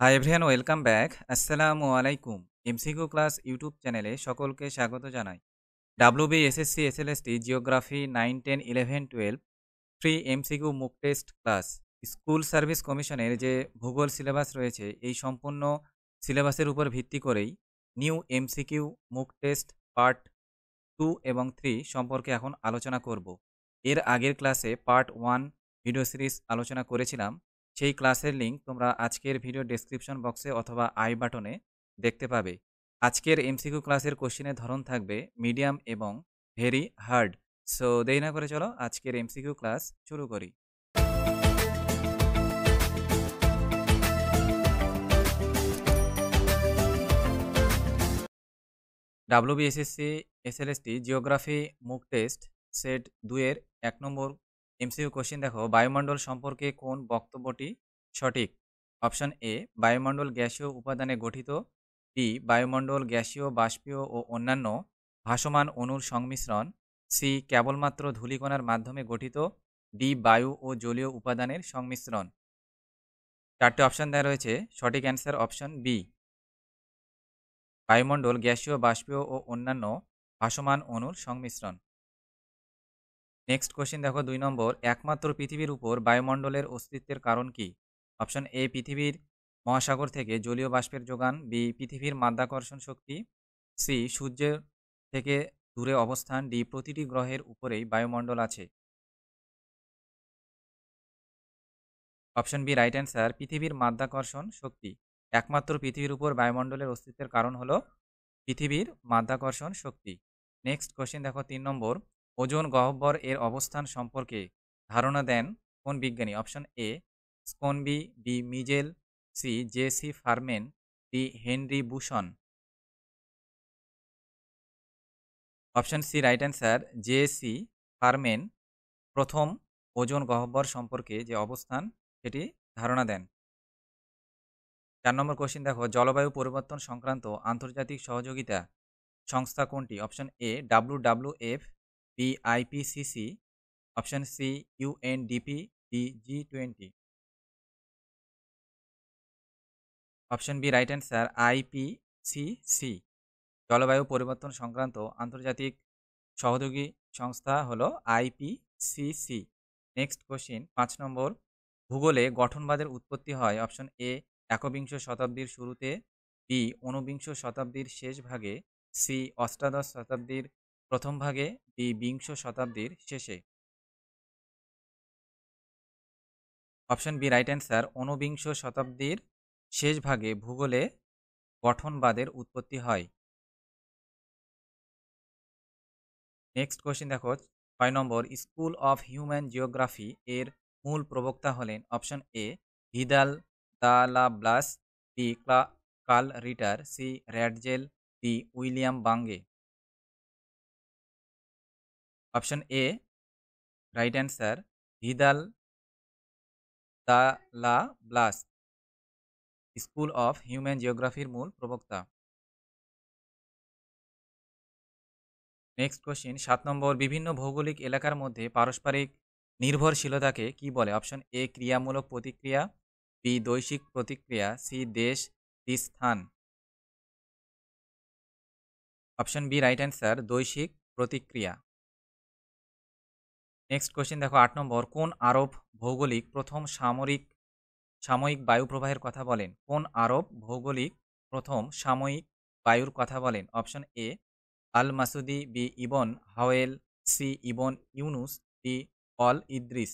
Hi everyone, welcome back. আসসালামু আলাইকুম। MCQ class YouTube চ্যানেলে সকলকে স্বাগত জানাই। WB, SSC, SLST, geography 9, 10, 11, 12 free MCQ mock test class. School service কমিশনের যে ভূগোল সিলেবাস রয়েছে, এই সম্পূর্ণ সিলেবাসের উপর ভিত্তি করেই new MCQ mock test part 2 এবং 3 সম্পর্কে এখন আলোচনা করব। এর আগের ক্লাসে পার্ট 1 ভিডিও সিরিজ আলোচনা করেছিলাম। সেই ক্লাসের লিঙ্ক তোমরা আজকের ভিডিও ডেসক্রিপশন বক্সে অথবা আই বাটনে দেখতে পাবে। আজকের এমসিকিউ ক্লাসের কোশ্চেনের ধরন থাকবে মিডিয়াম এবং ভেরি হার্ড। সো দেরি না করে চলো আজকের এমসিকিউ ক্লাস শুরু করি। WBSSC, SLST, geography mock test set 2 এর 1 নম্বর এমসিকিউ কোশ্চেন দেখো, বায়ুমণ্ডল সম্পর্কে কোন বক্তব্যটি সঠিক? অপশন এ, বায়ুমণ্ডল গ্যাসীয় উপাদানে গঠিত। বি, বায়ুমণ্ডল গ্যাসীয়, বাষ্পীয় ও অন্যান্য ভাসমান অণুর সংমিশ্রণ। সি, কেবলমাত্র ধূলিকণার মাধ্যমে গঠিত। ডি, বায়ু ও জলীয় উপাদানের সংমিশ্রণ। 4টে অপশন দেওয়া রয়েছে, সঠিক অ্যান্সার অপশন বি, বায়ুমণ্ডল গ্যাসীয়, বাষ্পীয় ও অন্যান্য ভাসমান অণুর সংমিশ্রণ। নেক্সট কোশ্চেন দেখো 2 নম্বর, একমাত্র পৃথিবীর উপর বায়ুমণ্ডলের অস্তিত্বের কারণ কি? অপশন এ, পৃথিবীর মহাসাগর থেকে জলীয় বাষ্পের যোগান। বি, পৃথিবীর মাধ্যাকর্ষণ শক্তি। সি, সূর্যের থেকে দূরে অবস্থান। ডি, প্রতিটি গ্রহের উপরেই বায়ুমণ্ডল আছে। অপশন বি রাইট অ্যান্সার, পৃথিবীর মাধ্যাকর্ষণ শক্তি। একমাত্র পৃথিবীর উপর বায়ুমণ্ডলের অস্তিত্বের কারণ হলো পৃথিবীর মাধ্যাকর্ষণ শক্তি। নেক্সট কোশ্চেন দেখো 3 নম্বর, ওজোন গহ্বর এর অবস্থান সম্পর্কে ধারণা দেন কোন বিজ্ঞানী? Option A, Schonbein. বি, মিজেল। C, J C. Farman. D, Henry Buisson. Option C right answer, J C. Farman প্রথম ওজোন গহ্বর সম্পর্কে যে অবস্থান সেটি ধারণা দেন। 4 নম্বর কোশ্চেন দেখো, জলবায়ু পরিবর্তন সংক্রান্ত আন্তর্জাতিক সহযোগিতা সংস্থা কোনটি? Option A, WWF। B, IPCC। Option C, UNDP। D, G20। Option B right answer, IPCC। জলবায়ু পরিবর্তন সংক্রান্ত আন্তর্জাতিক সহযোগী সংস্থা হলো IPCC। নেক্সট কোশ্চেন 5 নম্বর, ভূগোলে গঠনবাদের উৎপত্তি হয়। অপশন এ, একবিংশ শতাব্দীর শুরুতে। বি, ঊনবিংশ শতাব্দীর শেষ ভাগে। সি, অষ্টাদশ শতাব্দীর প্রথম ভাগে। ডি, বিংশ শতাব্দীর শেষে। অপশন বি রাইট অ্যান্সার, ঊনবিংশ শতাব্দীর শেষ ভাগে ভূগোলে গঠনবাদের উৎপত্তি হয়। নেক্সট কোশ্চেন দেখো 6 নম্বর, স্কুল অফ হিউম্যান জিওগ্রাফি এর মূল প্রবক্তা হলেন। Option A, Vidal de la Blache. B, Karl Ritter. C, Ratzel. D, William Bunge. Option A right answer, Vidal de la Blache school of human জিওগ্রাফির মূল প্রবক্তা। Next question 7 নম্বর, বিভিন্ন ভৌগোলিক এলাকার মধ্যে পারস্পরিক নির্ভরশীলতাকে কি বলে? অপশন এ, ক্রিয়ামূলক প্রতিক্রিয়া। বি, দৈশিক প্রতিক্রিয়া। সি, দেশ। ডি, স্থান। অপশন বি রাইট অ্যান্সার, দৈশিক প্রতিক্রিয়া। নেক্সট কোশ্চেন দেখো 8 নম্বর, কোন আরব ভৌগোলিক প্রথম সাময়িক বায়ু প্রবাহের কথা বলেন? কোন আরব ভৌগোলিক প্রথম সাময়িক বায়ুর কথা বলেন? Option A, al Masudi. B, Ibn Hawqal. C, Ibn Yunus. D, al Idrisi.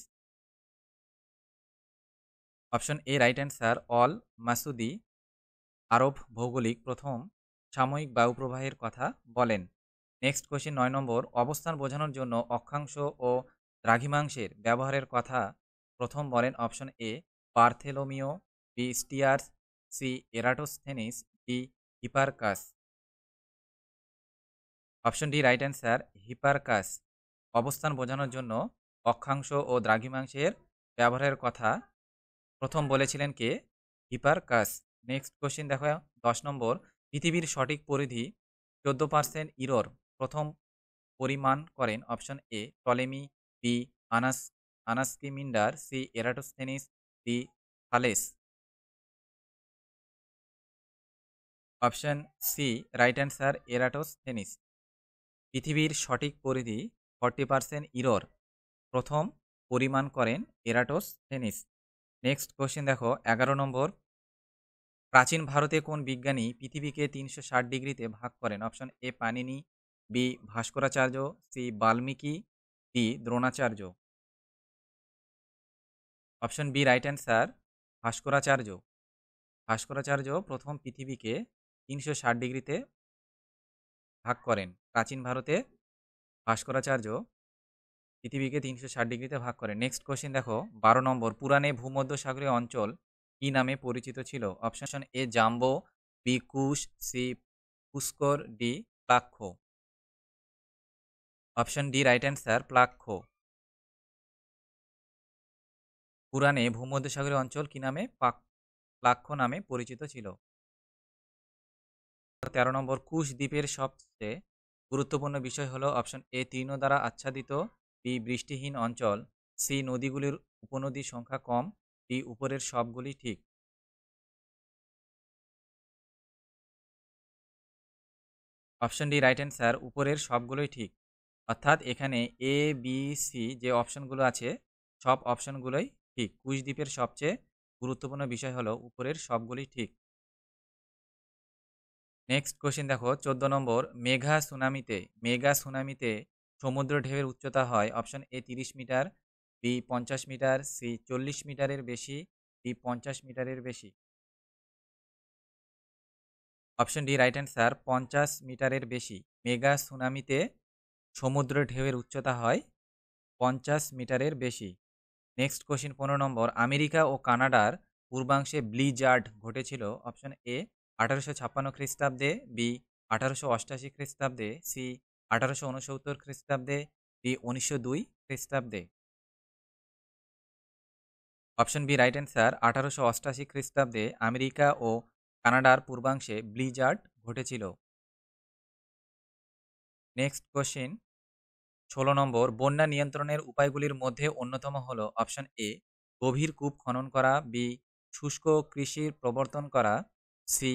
Option A right answer, al Masudi আরব ভৌগোলিক প্রথম সাময়িক বায়ু প্রবাহের কথা বলেন। নেক্সট কোশ্চেন 9 নম্বর, অবস্থান বোঝানোর জন্য অক্ষাংশ ও দ্রাঘিমাংশের ব্যবহারের কথা প্রথম বলেন? Option A, Bartholomew. B, Steers. C, Eratosthenes. D, Hipparchus. Option D right answer, Hipparchus অবস্থান বোঝানোর জন্য অক্ষাংশ ও দ্রাঘিমাংশের ব্যবহারের কথা প্রথম বলেছিলেন কে? হিপারকাস। নেক্সট কোশ্চেন দেখো 10 নম্বর, পৃথিবীর সঠিক পরিধি 14% ইরোর প্রথম পরিমাণ করেন? Option A, Ptolemy. B, Anaximander. C, Eratosthenes. D, Thales. Option C right answer Eratosthenes. পৃথিবীর সঠিক পরিধি 40% ইরর প্রথম পরিমাণ করেন এরাটোস্থেনিস। নেক্সট কোশ্চেন দেখো 11 নম্বর। প্রাচীন ভারতে কোন বিজ্ঞানী পৃথিবীকে 360 ডিগ্রিতে ভাগ করেন? Option A Panini, B Bhaskaracharya, C Valmiki, D Dronacharya. Option B right answer Bhaskaracharya. Bhaskaracharya প্রথম পৃথিবীকে 360 ডিগ্রিতে ভাগ করেন। প্রাচীন ভারতে ভাস্করাচার্য পৃথিবীকে 360 ডিগ্রিতে ভাগ করেন। নেক্সট কোশ্চেন দেখো 12 নম্বর। পুরাণে ভূমধ্যসাগরীয় অঞ্চল কি নামে পরিচিত ছিল? Option A Jambu, B Kusha, C Pushkar, D Plaksha. Option D right answer Plaksha. পুরাণে ভূমধ্যসাগরীয় অঞ্চল কি নামে প্লাক্ষ নামে পরিচিত ছিল। 13 নম্বর। কুশ দ্বীপের সবচেয়ে গুরুত্বপূর্ণ বিষয় হলো অপশন এ তৃণ দ্বারা আচ্ছাদিত, বি বৃষ্টিহীন অঞ্চল, সি নদীগুলির উপনদীর সংখ্যা কম, ডি উপরের সবগুলি ঠিক। অপশন ডি রাইট অ্যান্সার উপরের সবগুলোই ঠিক। অর্থাৎ এখানে এ বি সি যে অপশনগুলো আছে সব অপশনগুলোই ঠিক। কুশ দ্বীপের সবচেয়ে গুরুত্বপূর্ণ বিষয় হলো উপরের সবগুলি ঠিক। নেক্সট কোশ্চেন দেখো 14 নম্বর। মেগা সুনামিতে সমুদ্র ঢেউয়ের উচ্চতা হয় option A 30 metre, B 50 metre, C 40 মিটারের বেশি, ডি 50 মিটারের বেশি। অপশন ডি রাইট অ্যান্সার 50 মিটারের বেশি। মেগা সুনামিতে সমুদ্র ঢেউয়ের উচ্চতা হয় 50 মিটারের বেশি। নেক্সট কোশ্চেন 15 নম্বর। আমেরিকা ও কানাডার পূর্বাংশে ব্লিজার্ড ঘটেছিল অপশন এ 1856 খ্রিস্টাব্দে, বি 1888 খ্রিস্টাব্দে, সি 1869 খ্রিস্টাব্দে, ডি 1902 খ্রিস্টাব্দে। অপশন বি রাইট অ্যান্সার 1888 খ্রিস্টাব্দে আমেরিকা ও কানাডার পূর্বাংশে ব্লিজার্ড ঘটেছিল। নেক্সট কোশ্চেন 16 নম্বর। বন্যা নিয়ন্ত্রণের উপায়গুলির মধ্যে অন্যতম হল অপশন এ গভীর কূপ খনন করা, বি শুষ্ক কৃষির প্রবর্তন করা, সি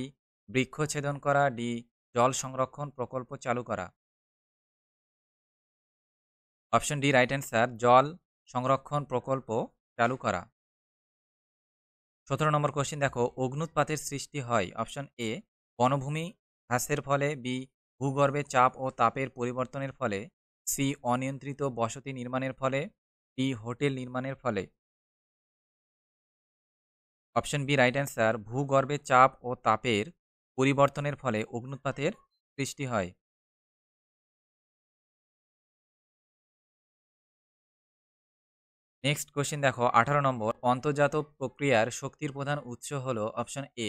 বৃক্ষছেদন করা, ডি জল সংরক্ষণ প্রকল্প চালু করা। অপশন ডি রাইট অ্যান্সার জল সংরক্ষণ প্রকল্প চালু করা। 17 নম্বর কোশ্চেন দেখো অগ্নুৎপাতের সৃষ্টি হয় অপশন এ বনভূমি হ্রাসের ফলে, বি ভূগর্ভে চাপ ও তাপের পরিবর্তনের ফলে, সি অনিয়ন্ত্রিত বসতি নির্মাণের ফলে, ডি হোটেল নির্মাণের ফলে। অপশন বি রাইট অ্যান্সার ভূগর্ভে চাপ ও তাপের পরিবর্তনের ফলে অগ্নুৎপাতের সৃষ্টি হয়। নেক্সট কোশ্চেন দেখো 18 নম্বর। অন্তর্জাত প্রক্রিয়ার শক্তির প্রধান উৎস হল অপশন এ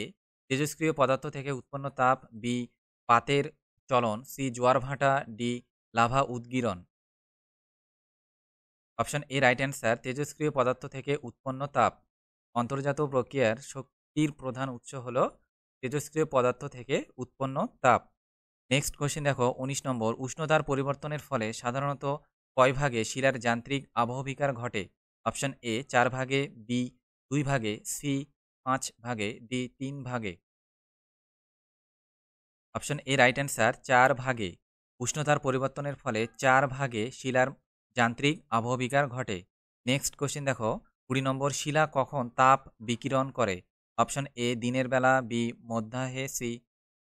তেজস্ক্রিয় পদার্থ থেকে উৎপন্ন তাপ, বি পাতের চলন, সি জোয়ার ভাটা, ডি লাভা উদগীরণ। অপশন এ রাইট অ্যান্সার তেজস্ক্রিয় পদার্থ থেকে উৎপন্ন তাপ। অন্তর্জাত প্রক্রিয়ার শক্তির প্রধান উৎস হল তেজস্ক্রিয় পদার্থ থেকে উৎপন্ন তাপ। নেক্সট কোশ্চেন দেখো 19 নম্বর। উষ্ণতার পরিবর্তনের ফলে সাধারণত কয় ভাগে শিলার যান্ত্রিক আবহবিকার ঘটে? অপশন এ 4 ভাগে, বি 2 ভাগে, সি 5 ভাগে, ডি 3 ভাগে। অপশন এ রাইট অ্যান্সার 4 ভাগে। উষ্ণতার পরিবর্তনের ফলে 4 ভাগে শিলার যান্ত্রিক আবহবিকার ঘটে। নেক্সট কোশ্চেন দেখো 20 নম্বর। শিলা কখন তাপ বিকিরণ করে? অপশন এ দিনের বেলা, বি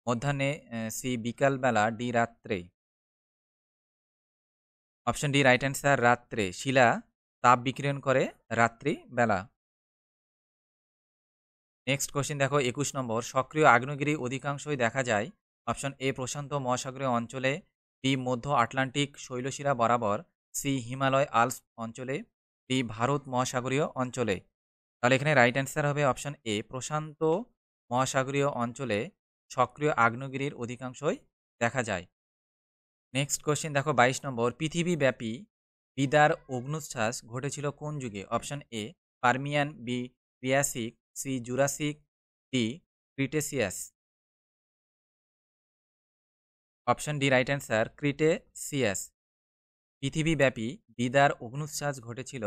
মধ্যাহ্নে, সি বিকালবেলা, ডি রাত্রে। অপশন ডি রাইট অ্যান্সার রাত্রে। শিলা তাপ বিকিরণ করে রাত্রি বেলা। নেক্সট কোশ্চেন দেখো 21 নম্বর। সক্রিয় আগ্নেয়গিরি অধিকাংশই দেখা যায় অপশন এ প্রশান্ত মহাসাগরীয় অঞ্চলে, বি মধ্য আটলান্টিক শৈলশিরা বরাবর, সি হিমালয় আল্পস অঞ্চলে, ডি ভারত মহাসাগরীয় অঞ্চলে। তাহলে এখানে রাইট অ্যান্সার হবে অপশন এ প্রশান্ত মহাসাগরীয় অঞ্চলে সক্রিয় আগ্নেয়গিরির অধিকাংশই দেখা যায়। নেক্সট কোশ্চেন দেখো 22 নম্বর। পৃথিবীব্যাপী বিদার অগ্নুচ্ছ্বাস ঘটেছিল কোন যুগে? Option A Permian, B Triassic, C Jurassic, D Cretaceous. Option D right answer Cretaceous. পৃথিবীব্যাপী বিদার অগ্নুচ্ছ্বাস ঘটেছিল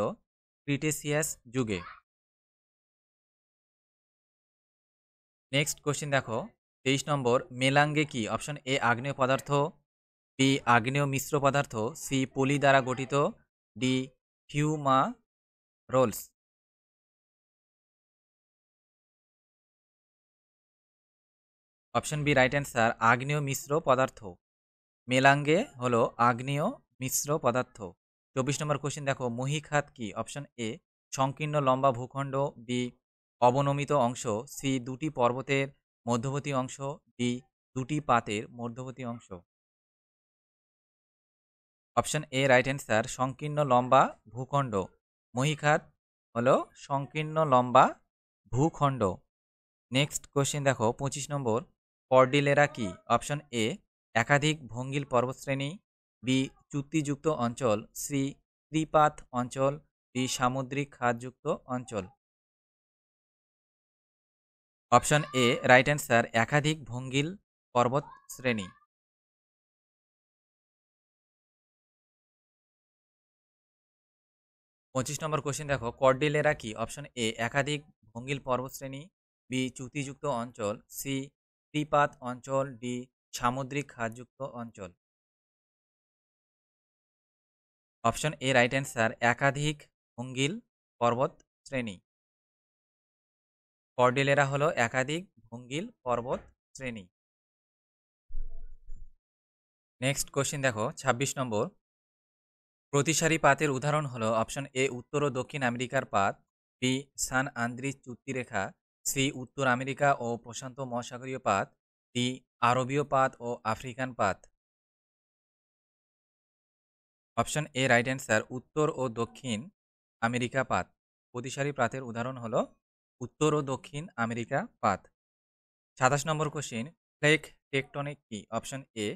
ক্রিটেসিয়াস যুগে। নেক্সট কোশ্চেন দেখো 23 নম্বর মেলাঙ্গে কি? অপশন এ আগ্নেয় পদার্থ, বি আগ্নেয় মিশ্র পদার্থ, সি পলি দ্বারা গঠিত, D fumaroles. Option B right answer, আগ্নেয় মিশ্র পদার্থ। মেলাঙ্গে হলো আগ্নেয় মিশ্র পদার্থ। 24 নম্বর কোশ্চেন দেখো, মহীখাত কি? অপশন এ সংকীর্ণ লম্বা ভূখণ্ড, বি অবনমিত অংশ, সি দুটি পর্বতের মধ্যবর্তী অংশ, ডি দুটি পাতের মধ্যবর্তী অংশ। অপশন এ রাইট অ্যান্সার, সংকীর্ণ লম্বা ভূখণ্ড। মহীখাত হলো সংকীর্ণ লম্বা ভূখণ্ড। নেক্সট কোশ্চেন দেখো 25 নম্বর, কর্ডিলেরা কি? অপশন এ একাধিক ভঙ্গিল পর্বতশ্রেণী, বি চুক্তিযুক্ত অঞ্চল, সি ত্রিপাত অঞ্চল, ডি সামুদ্রিক খাতযুক্ত অঞ্চল। অপশন এ রাইট অ্যান্সার, একাধিক ভঙ্গিল পর্বত শ্রেণী। 25 নম্বর কোশ্চেন দেখো, কর্ডিলেরা কি? অপশন এ একাধিক ভঙ্গিল পর্বতশ্রেণী, বি চ্যুতিযুক্ত অঞ্চল, সি ত্রিপাত অঞ্চল, ডি সামুদ্রিক খাতযুক্ত অঞ্চল। অপশন এ রাইট অ্যান্সার, একাধিক ভঙ্গিল পর্বত শ্রেণী। কর্ডিলেরা হলো একাধিক ভঙ্গিল পর্বত শ্রেণী। নেক্সট কোশ্চেন দেখো 26 নম্বর, প্রতিসারী পাতের উদাহরণ হলো অপশন এ উত্তর ও দক্ষিণ আমেরিকার পাত, বি সান আন্দ্রিজ চুক্তিরেখা, সি উত্তর আমেরিকা ও প্রশান্ত মহাসাগরীয় পাত, ডি আরবীয় পাত ও আফ্রিকান পাত। অপশন এ রাইট অ্যান্সার, উত্তর ও দক্ষিণ আমেরিকা পাত। প্রতিসারী পাতের উদাহরণ হলো উত্তর ও দক্ষিণ আমেরিকা পাত। 27 নম্বর কোশ্চেন, প্লেট টেকটনিক কি? অপশন এ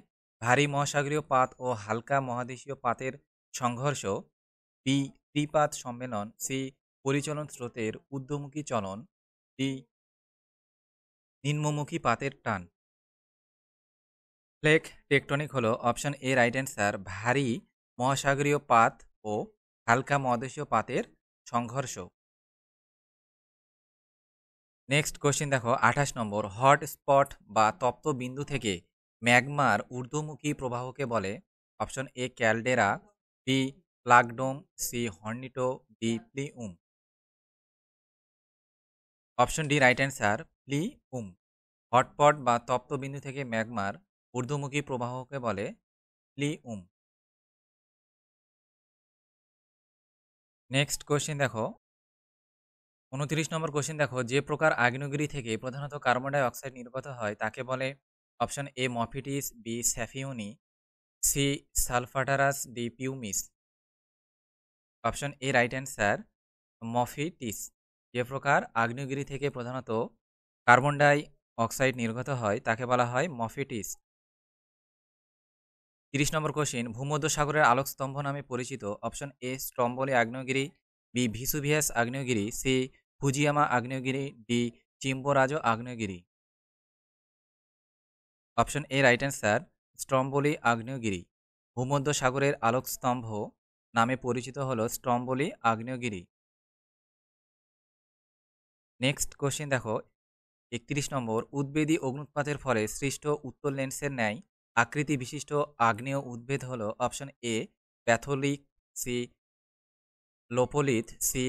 ভারী মহাসাগরীয় পাত ও হালকা মহাদেশীয় পাতের সংঘর্ষ, বি ত্রিপাত সম্মেলন, সি পরিচলন স্রোতের ঊর্ধ্বমুখী চলন, ডি নিম্নমুখী পাতের টান। প্লেট টেকটনিক হলো অপশন এ রাইট অ্যান্সার, ভারী মহাসাগরীয় পাত ও হালকা মহাদেশীয় পাতের সংঘর্ষ। নেক্সট কোশ্চেন দেখো 28 নম্বর, হট স্পট বা তপ্ত বিন্দু থেকে ম্যাগমার ঊর্ধ্বমুখী প্রবাহকে বলে? Option A caldera, B plug dome, C hornito, D plume. Option D right answer, plume. Hotspot বা তপ্ত বিন্দু থেকে ম্যাগমার ঊর্ধ্বমুখী প্রবাহকে বলে প্লিউম। নেক্সট কোশ্চেন দেখো 29 নম্বর কোশ্চেন দেখো, যে প্রকার আগ্নেয়গিরি থেকে প্রধানত কার্বন ডাই অক্সাইড নির্গত হয় তাকে বলে? অপশন এ মফিটিস, বি স্যাফিউনি, C solfataras, D pumice. Option A right answer, mofettes. যে প্রকার আগ্নেয়গিরি থেকে প্রধানত কার্বন ডাই অক্সাইড নির্গত হয় তাকে বলা হয় মফিটিস। 30 নম্বর কোশ্চেন, ভূমধ্যসাগরের আলোকস্তম্ভ নামে পরিচিত? অপশন এ স্ট্রম্বোলি আগ্নেয়গিরি, বি ভিসুভিয়াস আগ্নেয়গিরি, সি ফুজিয়ামা আগ্নেয়গিরি, ডি চিম্বোরাজো আগ্নেয়গিরি। অপশন এ রাইট অ্যান্সার, স্ট্রম্বোলি আগ্নেয়গিরি। ভূমধ্যসাগরের আলোকস্তম্ভ নামে পরিচিত হল স্ট্রম্বোলি আগ্নেয়গিরি। নেক্সট কোশ্চেন দেখো 31 নম্বর, উদ্বেদী অগ্নুৎপাতের ফলে সৃষ্ট উত্তল লেন্সের ন্যায় আকৃতি বিশিষ্ট আগ্নেয় উদ্ভিদ হল? Option A batholith, C lopolith, C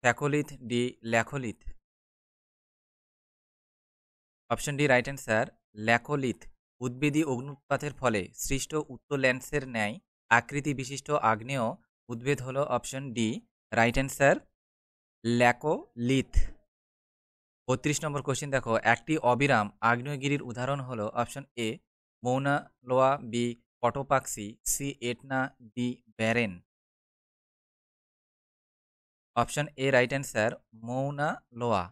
phacolith, D laccolith. Option D right answer, laccolith. উদ্বেদী অগ্নুৎপাতের ফলে সৃষ্ট উত্তল লেন্সের ন্যায় আকৃতি বিশিষ্ট আগ্নেয় উদ্ভিদ হল? Option D right answer, laccolith. 32 number question দেখো, একটি অবিরাম আগ্নেয়গিরির উদাহরণ হলো? Option A Mauna Loa, B Cotopaxi, C Etna, D Barren. Option A right answer, Mauna Loa.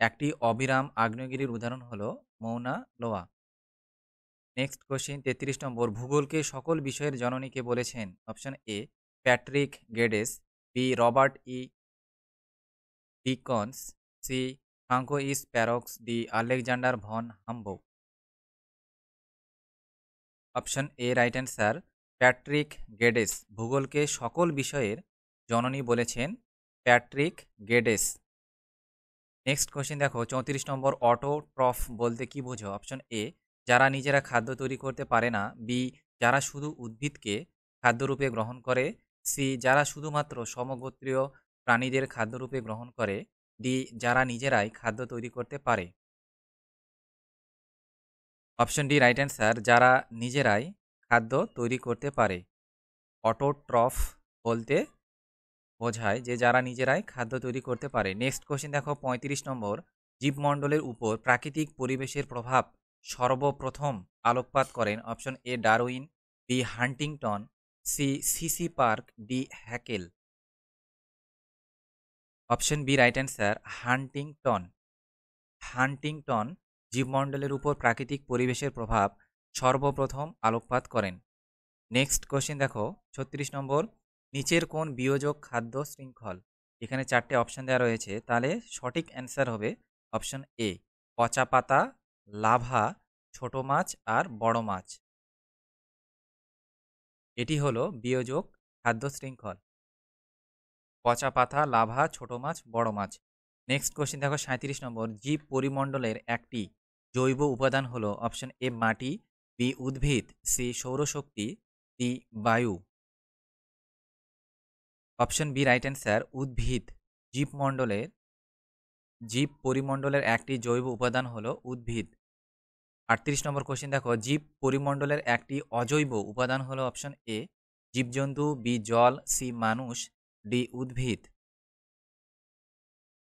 একটি অবিরাম আগ্নেয়গিরির উদাহরণ হলো মৌনা লোয়া। নেক্সট কোশ্চেন 33 নম্বর, ভূগোলকে সকল বিষয়ের জননীকে বলেছেন? Option A Patrick Geddes, B Robert E Dickinson, C Francois Perroux, D Alexander von Humboldt. Option A right answer, Patrick Geddes. ভূগোলকে সকল বিষয়ের জননী বলেছেন প্যাট্রিক গেডেস। নেক্সট কোশ্চেন দেখো 34 নম্বর, অটোট্রফ বলতে কি বোঝো? অপশন এ, যারা নিজেরা খাদ্য তৈরি করতে পারে না। বি, যারা শুধু উদ্ভিদকে খাদ্যরূপে গ্রহণ করে। সি, যারা শুধুমাত্র সমগোত্রীয় প্রাণীদের খাদ্যরূপে গ্রহণ করে। ডি, যারা নিজেরাই খাদ্য তৈরি করতে পারে। অপশন ডি রাইট অ্যান্সার, যারা নিজেরাই খাদ্য তৈরি করতে পারে। অটোট্রফ বলতে বোঝায় যে যারা নিজেরাই খাদ্য তৈরি করতে পারে। নেক্সট কোশ্চেন দেখো 35 নম্বর, জীবমণ্ডলের উপর প্রাকৃতিক পরিবেশের প্রভাব সর্বপ্রথম আলোকপাত করেন। Option A Darwin, B Huntington, C সিসি Park, D Haeckel. Option B right answer, Huntington. Huntington জীবমণ্ডলের উপর প্রাকৃতিক পরিবেশের প্রভাব সর্বপ্রথম আলোকপাত করেন। নেক্সট কোশ্চেন দেখো 36 নম্বর, নিচের কোন বিয়োজক খাদ্য শৃঙ্খল? এখানে 4টে অপশন দেওয়া রয়েছে, তাহলে সঠিক অ্যান্সার হবে অপশন এ, পচা পাতা, লাভা, ছোট মাছ আর বড় মাছ। এটি হলো বিয়োজক খাদ্য শৃঙ্খল, পচা পাতা, লাভা, ছোট মাছ, বড় মাছ। নেক্সট কোশ্চেন দেখো 37 নম্বর, জীব পরিমণ্ডলের একটি জৈব উপাদান হলো। অপশন এ মাটি, বি উদ্ভিদ, সি সৌরশক্তি, ডি বায়ু। অপশন বি রাইট অ্যান্সার, উদ্ভিদ। জীব পরিমণ্ডলের একটি জৈব উপাদান হলো উদ্ভিদ। 38 নম্বর কোশ্চেন দেখো, জীব পরিমণ্ডলের একটি অজৈব উপাদান হলো। অপশন এ জীবজন্তু, বি জল, সি মানুষ, ডি উদ্ভিদ।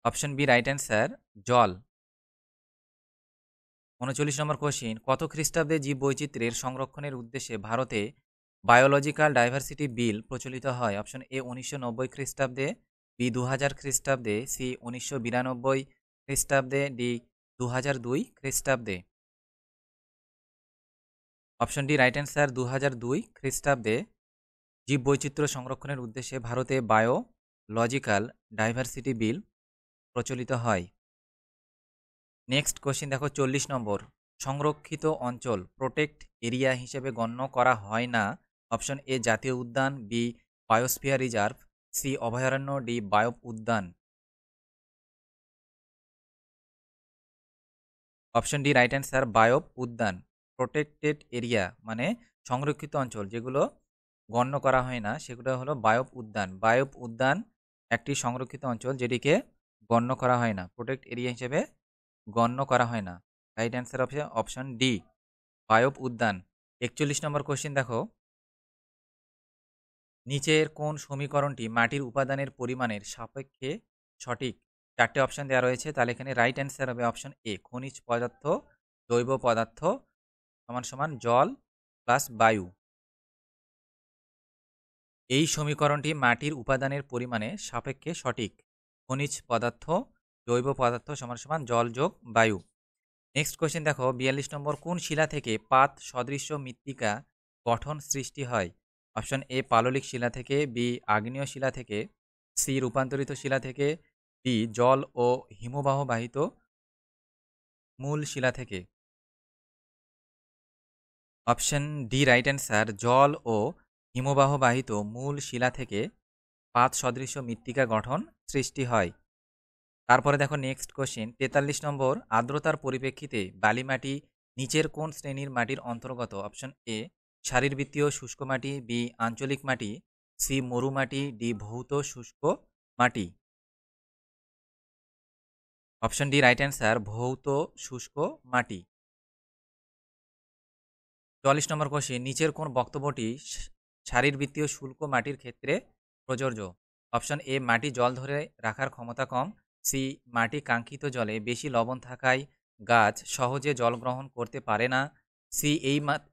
অপশন বি রাইট অ্যান্সার, জল। 39 নম্বর কোশ্চেন, কত খ্রিস্টাব্দে জীব বৈচিত্র্যের সংরক্ষণের উদ্দেশ্যে ভারতে বায়োলজিক্যাল ডাইভার্সিটি বিল প্রচলিত হয়? অপশন এ 1990 খ্রিস্টাব্দে, বি 2000 খ্রিস্টাব্দে, সি 1992 খ্রিস্টাব্দে, ডি 2002 খ্রিস্টাব্দে। অপশন ডি রাইট অ্যান্সার, 2002 খ্রিস্টাব্দে জীববৈচিত্র্য সংরক্ষণের উদ্দেশ্যে ভারতে বায়োলজিক্যাল ডাইভার্সিটি বিল প্রচলিত হয়। নেক্সট কোশ্চেন দেখো 40 নম্বর, সংরক্ষিত অঞ্চল প্রোটেক্ট এরিয়া হিসেবে গণ্য করা হয় না। অপশন এ জাতীয় উদ্যান, বি বায়োস্ফিয়ার রিজার্ভ, সি অভয়ারণ্য, ডি বায়োপ উদ্যান। অপশন ডি রাইট অ্যান্সার, বায়োপ উদ্যান। প্রোটেক্টেড এরিয়া মানে সংরক্ষিত অঞ্চল যেগুলো গণ্য করা হয় না সেগুলো হলো বায়োপ উদ্যান। বায়োপ উদ্যান একটি সংরক্ষিত অঞ্চল যেটিকে গণ্য করা হয় না, প্রোটেক্ট এরিয়া হিসেবে গণ্য করা হয় না। রাইট অ্যান্সার হবে অপশন ডি, বায়োপ উদ্যান। 41 নম্বর কোশ্চেন দেখো, নিচের কোন সমীকরণটি মাটির উপাদানের পরিমাণের সাপেক্ষে সঠিক? 4টে অপশন দেওয়া রয়েছে, তাহলে এখানে রাইট অ্যান্সার হবে অপশন এ, খনিজ পদার্থ, জৈব পদার্থ সমান সমান জল প্লাস বায়ু। এই সমীকরণটি মাটির উপাদানের পরিমাণে সাপেক্ষে সঠিক। খনিজ পদার্থ, জৈব পদার্থ সমান সমান জল যোগ বায়ু। নেক্সট কোয়েশ্চেন দেখো 42 নম্বর, কোন শিলা থেকে পাত সদৃশ্য মৃত্তিকা গঠন সৃষ্টি হয়? অপশন এ পাললিক শিলা থেকে, বি আগ্নেয় শিলা থেকে, সি রূপান্তরিত শিলা থেকে, ডি জল ও হিমবাহ বাহিত মূল শিলা থেকে। অপশন ডি রাইট অ্যান্সার, জল ও হিমবাহ বাহিত মূল শিলা থেকে পাত সদৃশ্য মৃত্তিকা গঠন সৃষ্টি হয়। তারপরে দেখো নেক্সট কোশ্চেন 43 নম্বর, আর্দ্রতার পরিপ্রেক্ষিতে বালি মাটি নিচের কোন শ্রেণীর মাটির অন্তর্গত? অপশন এ শারীরবৃত্তীয় শুষ্ক মাটি, বি আঞ্চলিক মাটি, সি মরু মাটি, ডি ভৌত শুষ্ক মাটি। অপশন ডি রাইট অ্যান্সার, ভৌত শুষ্ক মাটি। 44 নম্বর কোশ্চেন, নিচের কোন বক্তব্যটি শারীরবৃত্তীয় শুষ্ক মাটির ক্ষেত্রে প্রযোজ্য? অপশন এ মাটি জল ধরে রাখার ক্ষমতা কম, সি মাটি কাঙ্ক্ষিত জলে বেশি লবণ থাকায় গাছ সহজে জল গ্রহণ করতে পারে না, সি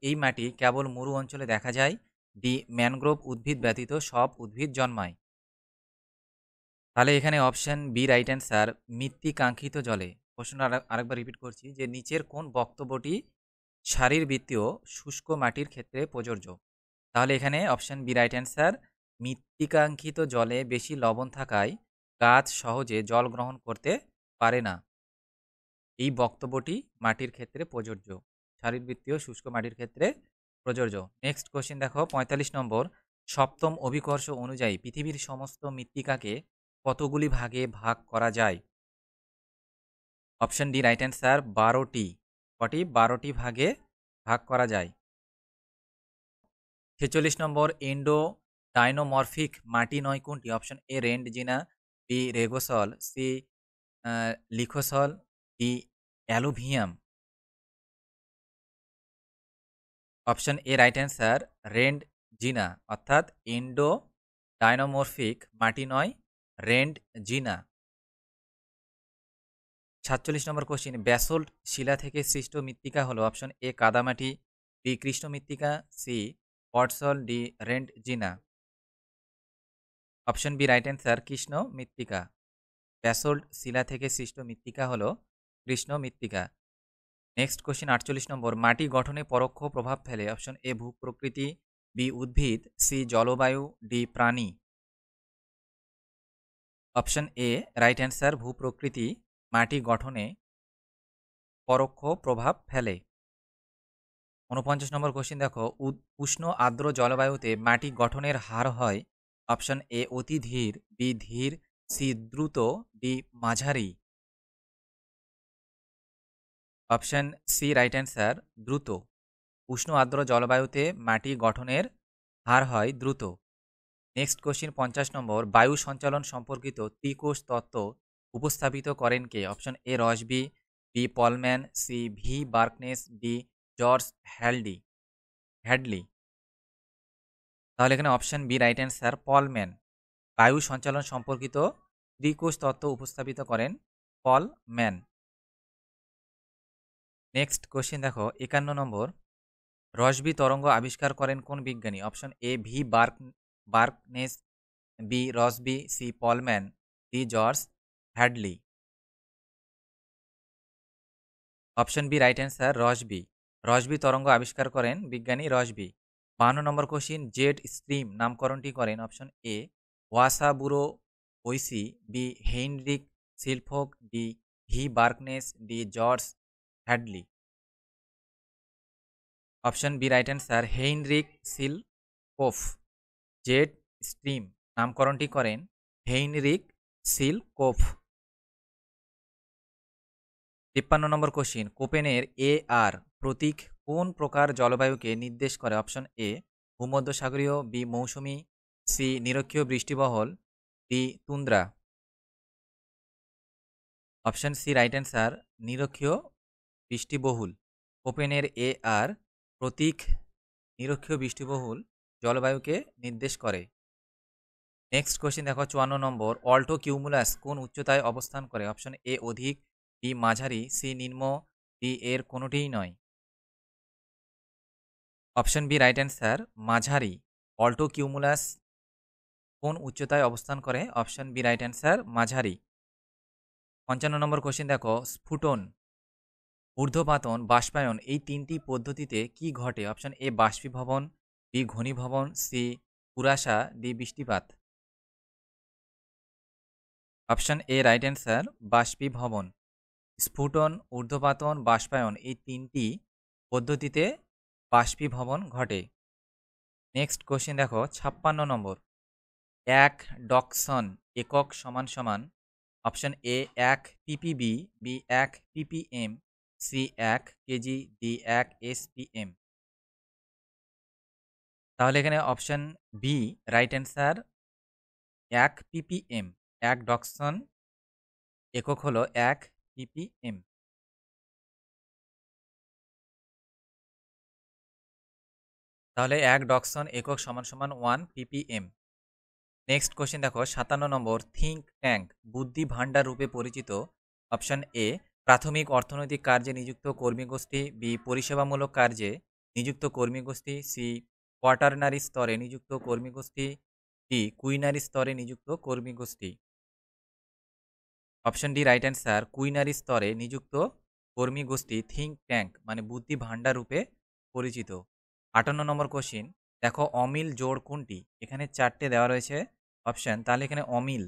এই মাটি কেবল মরু অঞ্চলে দেখা যায়, ডি ম্যানগ্রোভ উদ্ভিদ ব্যতীত সব উদ্ভিদ জন্মায়। তাহলে এখানে অপশন বি রাইট অ্যান্সার, মৃত্তিকাঙ্ক্ষিত জলে। প্রশ্ন আরেকবার রিপিট করছি যে নিচের কোন বক্তব্যটি শারীরবৃত্তীয় শুষ্ক মাটির ক্ষেত্রে প্রযোজ্য? তাহলে এখানে অপশন বি রাইট অ্যান্সার, মৃত্তিকাঙ্ক্ষিত জলে বেশি লবণ থাকায় গাছ সহজে জল গ্রহণ করতে পারে না। এই বক্তব্যটি মাটির ক্ষেত্রে প্রযোজ্য, শারীরবৃত্তীয় শুষ্ক মাটির ক্ষেত্রে প্রযোজ্য। নেক্সট কোশ্চেন দেখো 45 নম্বর, সপ্তম অভিকর্ষ অনুযায়ী পৃথিবীর সমস্ত মৃত্তিকাকে কতগুলি ভাগে ভাগ করা যায়? অপশন ডি রাইট অ্যান্সার 12টি। কটি? 12টি ভাগে ভাগ করা যায়। 46 নম্বর, এন্ডো ডাইনোমরফিক মাটি নয় কোনটি? Option A rendzina, B regosol, C lithosol, D alluvium. Option A right answer rendzina, অর্থাৎ এন্ডো ডাইনোমরফিক মাটি নয় রেন্ডজিনা। 47 নম্বর কোশ্চিন, ব্যাসল্ট শিলা থেকে সৃষ্ট মৃত্তিকা হলো অপশন এ কাদামাটি, বি কৃষ্ণ মৃত্তিকা, C podzol, D rendzina. Option B right answer কৃষ্ণ মৃত্তিকা। ব্যাসল্ট শিলা থেকে সৃষ্ট মৃত্তিকা হলো কৃষ্ণ মৃত্তিকা। নেক্সট কোশ্চিন 48 নম্বর, মাটি গঠনে পরোক্ষ প্রভাব ফেলে অপশন এ ভূপ্রকৃতি, বি উদ্ভিদ, সি জলবায়ু, ডি প্রাণী। অপশন এ রাইট অ্যান্সার ভূপ্রকৃতি মাটি গঠনে পরোক্ষ প্রভাব ফেলে। 49 নম্বর কোশ্চিন দেখো, উষ্ণ আর্দ্র জলবায়ুতে মাটি গঠনের হার হয় অপশন এ অতি ধীর, বি ধীর, সি দ্রুত, ডি মাঝারি। অপশন সি রাইট অ্যান্সার দ্রুত। উষ্ণ আর্দ্র জলবায়ুতে মাটি গঠনের হার হয় দ্রুত। নেক্সট কোশ্চিন 50 নম্বর, বায়ু সঞ্চালন সম্পর্কিত ত্রিকোষ তত্ত্ব উপস্থাপিত করেন কে? Option A Rossby, B Palmen, C V Bjerknes, D George Hadley. তাহলে এখানে option B right answer Palmen. বায়ু সঞ্চালন সম্পর্কিত ত্রিকোষ তত্ত্ব উপস্থাপিত করেন পলম্যান। নেক্সট কোশ্চিন দেখো 51 নম্বর, রসবি তরঙ্গ আবিষ্কার করেন কোন বিজ্ঞানী? Option A V Bjerknes, B Rossby, C Palmen, D George Hadley. Option B right answer Rossby. Rossby তরঙ্গ আবিষ্কার করেন বিজ্ঞানী Rossby. 52 number question, jet stream নামকরণটি করেন option A Wasaburo Ooishi, B Heinrich Seilkopf, D V Bjerknes, D George Hadley. Option B right answer Heinrich Seilkopf. Jet stream নামকরণটি করেন Heinrich সিলকোফ। 53 নম্বর question, কোপেনের এ আর প্রতীক কোন প্রকার জলবায়ুকে নির্দেশ করে? অপশন এ ভূমধ্যসাগরীয়, বি মৌসুমী, সি নিরক্ষীয় বৃষ্টিবহুল, D tundra. Option C right answer নিরক্ষীয় বৃষ্টিবহুল। কোপেনের এ আর প্রতীক নিরক্ষীয় বৃষ্টিবহুল জলবায়ুকে নির্দেশ করে। নেক্সট কোশ্চিন দেখো 54 নম্বর, অল্টো কিউমুলাস কোন উচ্চতায় অবস্থান করে? অপশন এ অধিক, বি মাঝারি, সি নিম্ন, ডি এর কোনোটিই নয়। অপশন বি রাইট অ্যান্সার মাঝারি। অল্টো কিউমুলাস কোন উচ্চতায় অবস্থান করে? অপশন বি রাইট অ্যান্সার মাঝারি। 55 নম্বর কোশ্চিন দেখো, স্ফুটন, ঊর্ধ্বপাতন, বাষ্পায়ন এই তিনটি পদ্ধতিতে কি ঘটে? অপশন এ বাষ্পীভবন, বি ঘনীভবন, সি কুয়াশা, ডি বৃষ্টিপাত। অপশন এ রাইট অ্যান্সার বাষ্পীভবন। স্ফুটন, ঊর্ধ্বপাতন, বাষ্পায়ন এই তিনটি পদ্ধতিতে বাষ্পীভবন ঘটে। নেক্সট কোশ্চেন দেখো 56 নম্বর, এক ডকসন একক সমান সমান option A 1 ppb, B 1 ppm, C 1 KG, D 1 SPM। তাহলে এখানে option B right answer 1 ppm। এক ডকসন একক হলো 1 ppm। তাহলে এক ডকসন একক সমান সমান 1 ppm। নেক্সট কোশ্চেন দেখো 57 নম্বর, থিঙ্ক ট্যাঙ্ক বুদ্ধি ভাণ্ডার রূপে পরিচিত অপশন এ প্রাথমিক অর্থনৈতিক কার্যে নিযুক্ত কর্মী গোষ্ঠী, বি পরিষেবামূলক কার্যে নিযুক্ত কর্মী গোষ্ঠী, সি কোয়াটারনারি স্তরে নিযুক্ত কর্মী গোষ্ঠী, ডি কুইনারি স্তরে নিযুক্ত কর্মী গোষ্ঠী। Option D right answer quinary স্তরে নিযুক্ত কর্মী গোষ্ঠী থিঙ্ক ট্যাঙ্ক মানে বুদ্ধি ভাণ্ডার রূপে পরিচিত। 58 নম্বর কোশ্চিন দেখো, অমিল জোড় কোনটি? এখানে 4টে দেওয়া রয়েছে অপশন, তাহলে এখানে অমিল,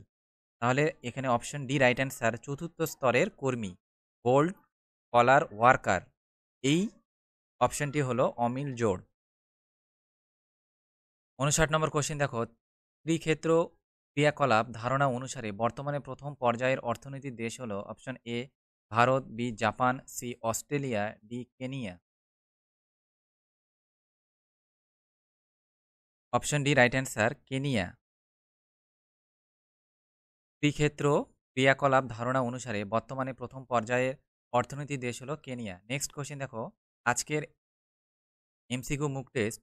তাহলে এখানে অপশন ডি রাইট অ্যান্সার চতুর্থ স্তরের কর্মী, গোল্ড কলার ওয়ার্কার, এই অপশনটি হলো অমিল জোড়। 59 নম্বর কোশ্চিন দেখো, ত্রিক্ষেত্র ক্রিয়াকলাপ ধারণা অনুসারে বর্তমানে প্রথম পর্যায়ের অর্থনীতির দেশ হলো option A Bharat, B Japan, C Australia, D Kenya. Option D right answer, Kenya. কৃষিক্ষেত্র ক্রিয়াকলাপ ধারণা অনুসারে বর্তমানে প্রথম পর্যায়ের অর্থনীতি দেশ হলো কেনিয়া। নেক্সট কোশ্চেন দেখো, আজকের এমসিকিউ মুক টেস্ট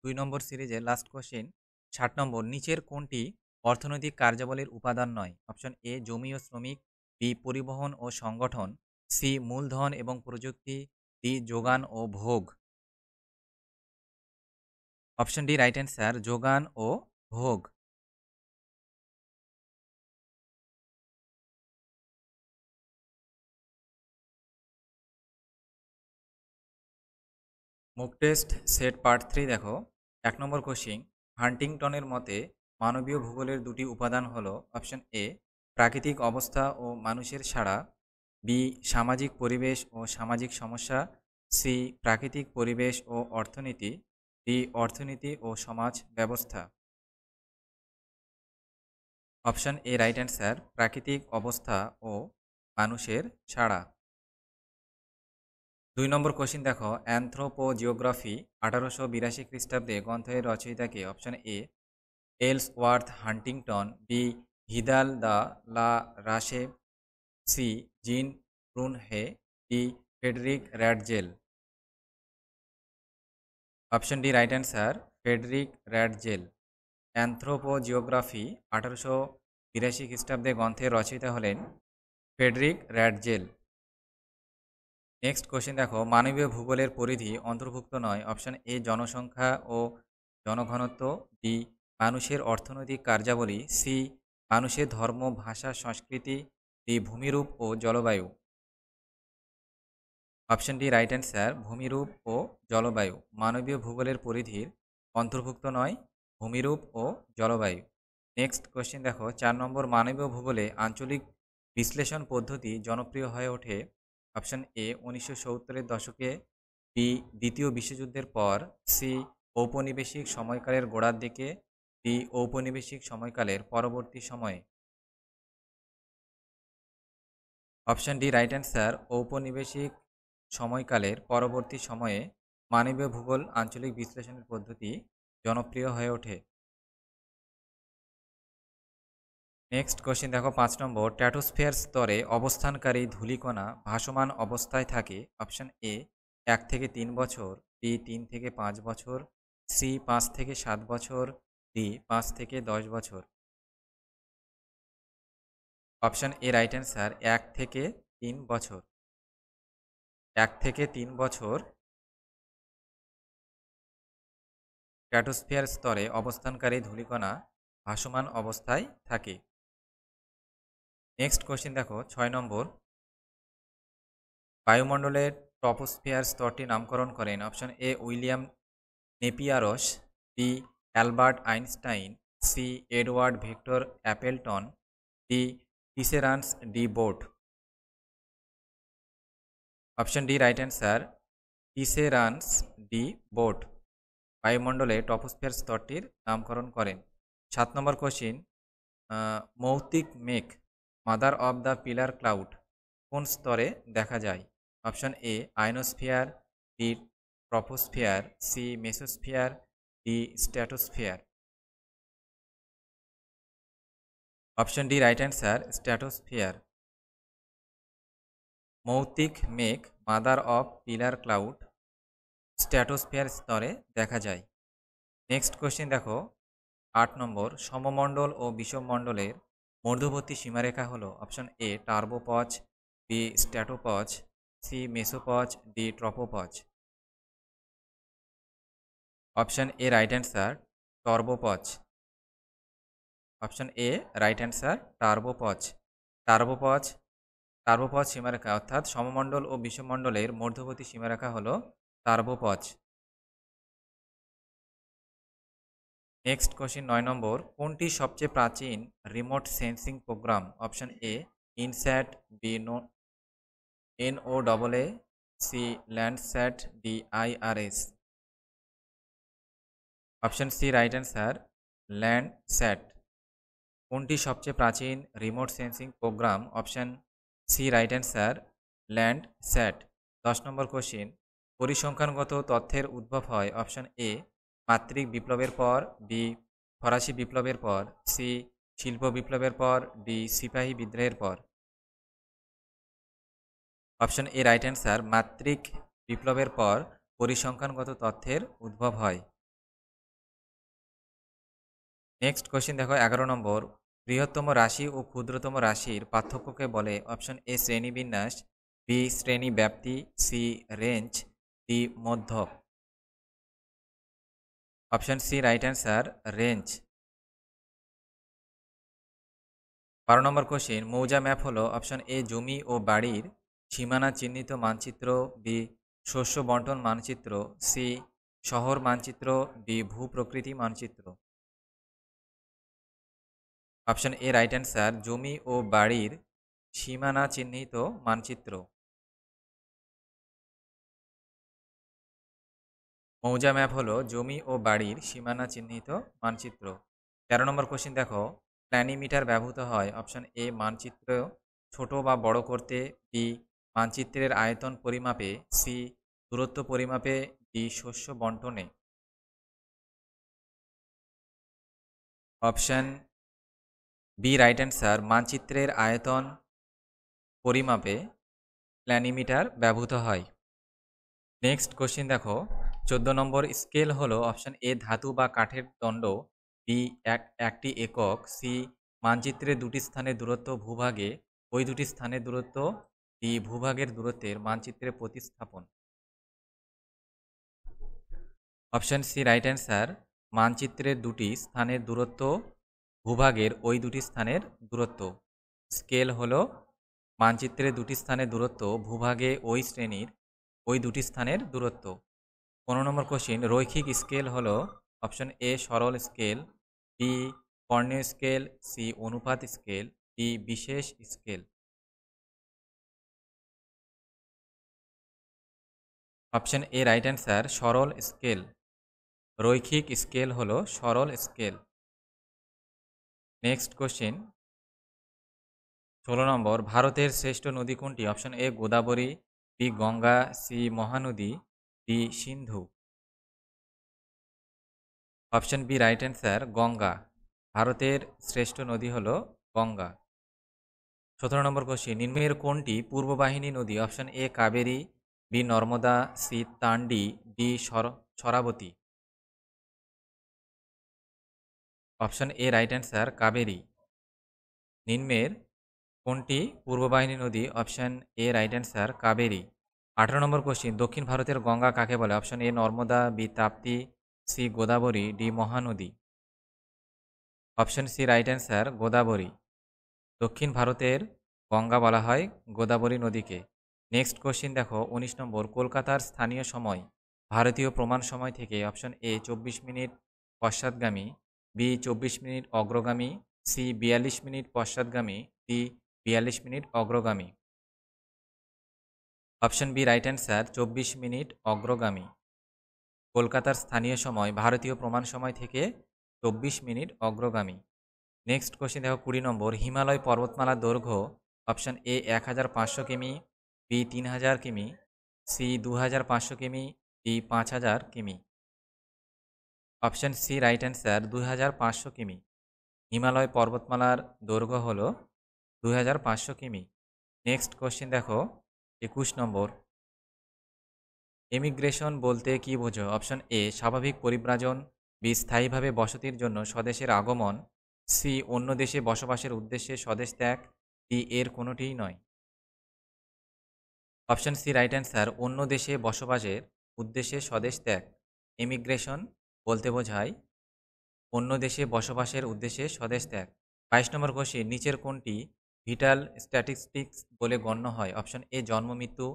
২ নম্বর সিরিজের লাস্ট কোশ্চেন ৬০ নম্বর, নিচের কোনটি অর্থনৈতিক কার্যাবলীর উপাদান নয়? অপশন এ জমি ও শ্রমিক, বি পরিবহন ও সংগঠন, সি মূলধন এবং প্রযুক্তি, ডি যোগান ও ভোগ। অপশন ডি রাইট অ্যান্সার, যোগান ও ভোগ। মুক টেস্ট সেট পার্ট 3 দেখো, ১ নম্বর কোশ্চিন, হান্টিংটনের মতে মানবীয় ভূগোলের দুটি উপাদান হলো অপশন এ প্রাকৃতিক অবস্থা ও মানুষের ছাড়া, বি সামাজিক পরিবেশ ও সামাজিক সমস্যা, সি প্রাকৃতিক পরিবেশ ও অর্থনীতি, ডি অর্থনীতি ও সমাজ ব্যবস্থা। অপশন এ রাইট অ্যান্সার, প্রাকৃতিক অবস্থা ও মানুষের ছাড়া। ২ নম্বর কোশ্চিন দেখো, অ্যানথ্রোপোজিওগ্রাফি ১৮৮২ খ্রিস্টাব্দে গ্রন্থের রচয়িতাকে? Option A Ellsworth Huntington, B Vidal de la Blache, C Jean Brunhes, D Friedrich Ratzel. Option D right answer, Friedrich Ratzel. Anthropogeography ১৮৮২ খ্রিস্টাব্দে গ্রন্থের রচয়িতা হলেন ফ্রেডরিক র্যাডজেল। নেক্সট কোশ্চেন দেখো, মানবীয় ভূগোলের পরিধি অন্তর্ভুক্ত নয়? অপশন এ জনসংখ্যা ও জনঘনত্ব, বি মানুষের অর্থনৈতিক কার্যাবলী, সি মানুষের ধর্ম ভাষা সংস্কৃতি, ডি ভূমিরূপ ও জলবায়ু। অপশন ডি রাইট অ্যান্সার, ভূমিরূপ ও জলবায়ু মানবীয় ভূগোলের পরিধির অন্তর্ভুক্ত নয়, ভূমিরূপ ও জলবায়ু। নেক্সট কোশ্চেন দেখো, ৪ নম্বর, মানবীয় ভূগোলে আঞ্চলিক বিশ্লেষণ পদ্ধতি জনপ্রিয় হয়ে ওঠে? অপশন এ ১৯৭০-এর দশকে, বি দ্বিতীয় বিশ্বযুদ্ধের পর, সি ঔপনিবেশিক সময়কালের গোড়ার দিকে, ডি ঔপনিবেশিক সময়কালের পরবর্তী সময়ে। অপশন ডি রাইট অ্যান্সার, ঔপনিবেশিক সময়কালের পরবর্তী সময়ে মানবীয় ভূগোল আঞ্চলিক বিশ্লেষণের পদ্ধতি জনপ্রিয় হয়ে ওঠে। নেক্সট কোশ্চেন দেখো, ৫ নম্বর, স্ট্র্যাটোস্ফিয়ার স্তরে অবস্থানকারী ধূলিকণা ভাসমান অবস্থায় থাকে? অপশন এ ১ থেকে ৩ বছর, বি ৩ থেকে ৫ বছর, সি ৫ থেকে ৭ বছর, ডি ৫ থেকে ১০ বছর। অপশন এ রাইট অ্যান্সার, ১ থেকে ৩ বছর। ১ থেকে ৩ বছর স্ট্র্যাটোস্ফিয়ার স্তরে অবস্থানকারী ধূলিকণা ভাসমান অবস্থায় থাকে। নেক্সট কোশ্চেন দেখো, ৬ নম্বর, বায়ুমণ্ডলের ট্রপোস্ফিয়ার স্তরটি নামকরণ করেন? Option A William Napiers, B Albert Einstein, C Edward Victor Appleton, D Teisserenc de Bort. Option D right answer, Teisserenc de Bort বায়ুমণ্ডলে ট্রপোস্ফিয়ার স্তরটির নামকরণ করেন। ৭ নম্বর কোশ্চিন, মৌতিক মেঘ mother of the pearl cloud কোন স্তরে দেখা যায়? Option A ionosphere, B troposphere, C mesosphere, D stratosphere. Option D right answer, stratosphere. মৌতিক মেঘ mother of pearl cloud stratosphere স্তরে দেখা যায়। নেক্সট কোশ্চেন দেখো, ৮ নম্বর, সমমণ্ডল ও বিষমমণ্ডলের মধ্যবর্তী সীমারেখা হলো? Option A turbopause, B stratopause, C mesopause, D tropopause. Option A right answer, turbopause. Option A right answer, turbopause. Turbopause turbopause সীমারেখা অর্থাৎ সমমণ্ডল ও বিষমমণ্ডলের মধ্যবর্তী সীমারেখা হলো টার্বোপজ। নেক্সট কোশ্চিন ৯ নম্বর, কোনটি সবচেয়ে প্রাচীন remote sensing program? Option A INSAT, B NOAA, C Landsat, D IRS। Option C right answer, Landsat. কোনটি সবচেয়ে প্রাচীন remote sensing program? Option C right answer Landsat. 10 number question, পরিসংখ্যানগত তথ্যের উদ্ভব হয় অপশন এ মাত্রিক বিপ্লবের পর, বি ফরাসি বিপ্লবের পর, সি শিল্প বিপ্লবের পর, ডি সিপাহী বিদ্রোহের পর। অপশন এ রাইট অ্যান্সার মাত্রিক বিপ্লবের পর পরিসংখ্যানগত তথ্যের উদ্ভব হয়। নেক্সট কোশ্চিন দেখো 11 নম্বর, বৃহত্তম রাশি ও ক্ষুদ্রতম রাশির পার্থক্যকে বলে অপশন এ শ্রেণীবিন্যাস, বি শ্রেণী ব্যাপ্তি, সি রেঞ্জ, ডি মধ্যক। Option C right answer range. 12 number question, mouza map হলো অপশন এ জমি ও বাড়ির সীমানা চিহ্নিত মানচিত্র, বি শস্য বন্টন মানচিত্র, সি শহর মানচিত্র, ডি ভূপ্রকৃতি মানচিত্র। অপশন এ রাইট অ্যান্সার জমি ও বাড়ির সীমানা চিহ্নিত মানচিত্র। মৌজা ম্যাপ হলো জমি ও বাড়ির সীমানা চিহ্নিত মানচিত্র। 13 নম্বর কোশ্চিন দেখো, প্ল্যানিমিটার ব্যবহৃত হয় অপশন এ মানচিত্র ছোট বা বড় করতে, বি মানচিত্রের আয়তন পরিমাপে, সি দূরত্ব পরিমাপে, ডি শস্য বন্টনে। অপশন বি রাইট অ্যান্সার মানচিত্রের আয়তন পরিমাপে প্ল্যানিমিটার ব্যবহৃত হয়। নেক্সট কোশ্চিন দেখো 14 নম্বর, স্কেল হলো অপশন এ ধাতু বা কাঠের দণ্ড, বি একটি একক, সি মানচিত্রের দুটি স্থানের দূরত্ব ভূভাগে ওই দুটি স্থানের দূরত্ব, ডি ভূভাগের দূরত্বের মানচিত্রে প্রতিস্থাপন। অপশন সি রাইট অ্যান্সার মানচিত্রের দুটি স্থানের দূরত্ব ভূভাগের ওই দুটি স্থানের দূরত্ব। স্কেল হলো মানচিত্রের দুটি স্থানের দূরত্ব ভূভাগে ওই শ্রেণীর ওই দুটি স্থানের দূরত্ব। 15 নম্বর কোশ্চিন, রৈখিক স্কেল হলো অপশন এ সরল স্কেল, বি কর্ণীয় স্কেল, সি অনুপাত স্কেল, ডি বিশেষ scale. Option A right answer সরল স্কেল। রৈখিক স্কেল হলো সরল স্কেল। নেক্সট কোশ্চিন 16 নম্বর, ভারতের শ্রেষ্ঠ নদী কোনটি? Option A Godavari, B Ganga, C Mahanadi, D Sindhu. Option B right answer Ganga. ভারতের শ্রেষ্ঠ নদী হল গঙ্গা। 17 নম্বর কোশ্চিন, নিম্নের কোনটি পূর্ব বাহিনী নদী? Option A Kaveri, B Narmada, C Tapti, D Sharavati. Option A right answer Kaveri. নিম্নের কোনটি পূর্ব বাহিনী নদী? Option A right answer Kaveri. 18 number question, দক্ষিণ ভারতের গঙ্গা কাকে বলে? Option A Narmada, B Tapti, C Godavari, D Mahanadi. Option C right answer Godavari. দক্ষিণ ভারতের গঙ্গা বলা হয় গোদাবরী নদীকে। নেক্সট কোশ্চিন দেখো 19 নম্বর, কলকাতার স্থানীয় সময় ভারতীয় প্রমাণ সময় থেকে অপশন এ 24 মিনিট পশ্চাৎগামী, বি 24 মিনিট অগ্রগামী, সি 42 মিনিট পশ্চাৎগামী, ডি 42 মিনিট অগ্রগামী। Option B right answer 24 minute অগ্রগামী। কলকাতার স্থানীয় সময় ভারতীয় প্রমাণ সময় থেকে 24 মিনিট অগ্রগামী। নেক্সট কোশ্চেন দেখো 20 নম্বর, হিমালয় পর্বতমালার দৈর্ঘ্য অপশন এ 1500 কিমি, বি 3000 কিমি, সি 2500 কিমি, ডি 5000 কিমি। অপশন সি রাইট অ্যান্সার 2500 কিমি। হিমালয় পর্বতমালার দৈর্ঘ্য হল 2500 কিমি। নেক্সট কোশ্চেন দেখো 21 নম্বর, এমিগ্রেশন বলতে কি বোঝো? অপশন এ স্বাভাবিক পরিব্রাজন, বি স্থায়ীভাবে বসতির জন্য স্বদেশের আগমন, সি অন্য দেশে বসবাসের উদ্দেশ্যে স্বদেশ ত্যাগ, ডি এর কোনোটিই নয়। অপশন সি রাইট অ্যান্সার অন্য দেশে বসবাসের উদ্দেশ্যে স্বদেশ ত্যাগ। এমিগ্রেশন বলতে বোঝায় অন্য দেশে বসবাসের উদ্দেশ্যে স্বদেশ ত্যাগ। 22 নম্বর কোশ্চেন, নিচের কোনটি ভিটাল স্ট্যাটিস্টিক্স বলে গণ্য হয়? অপশন এ জন্ম মৃত্যু,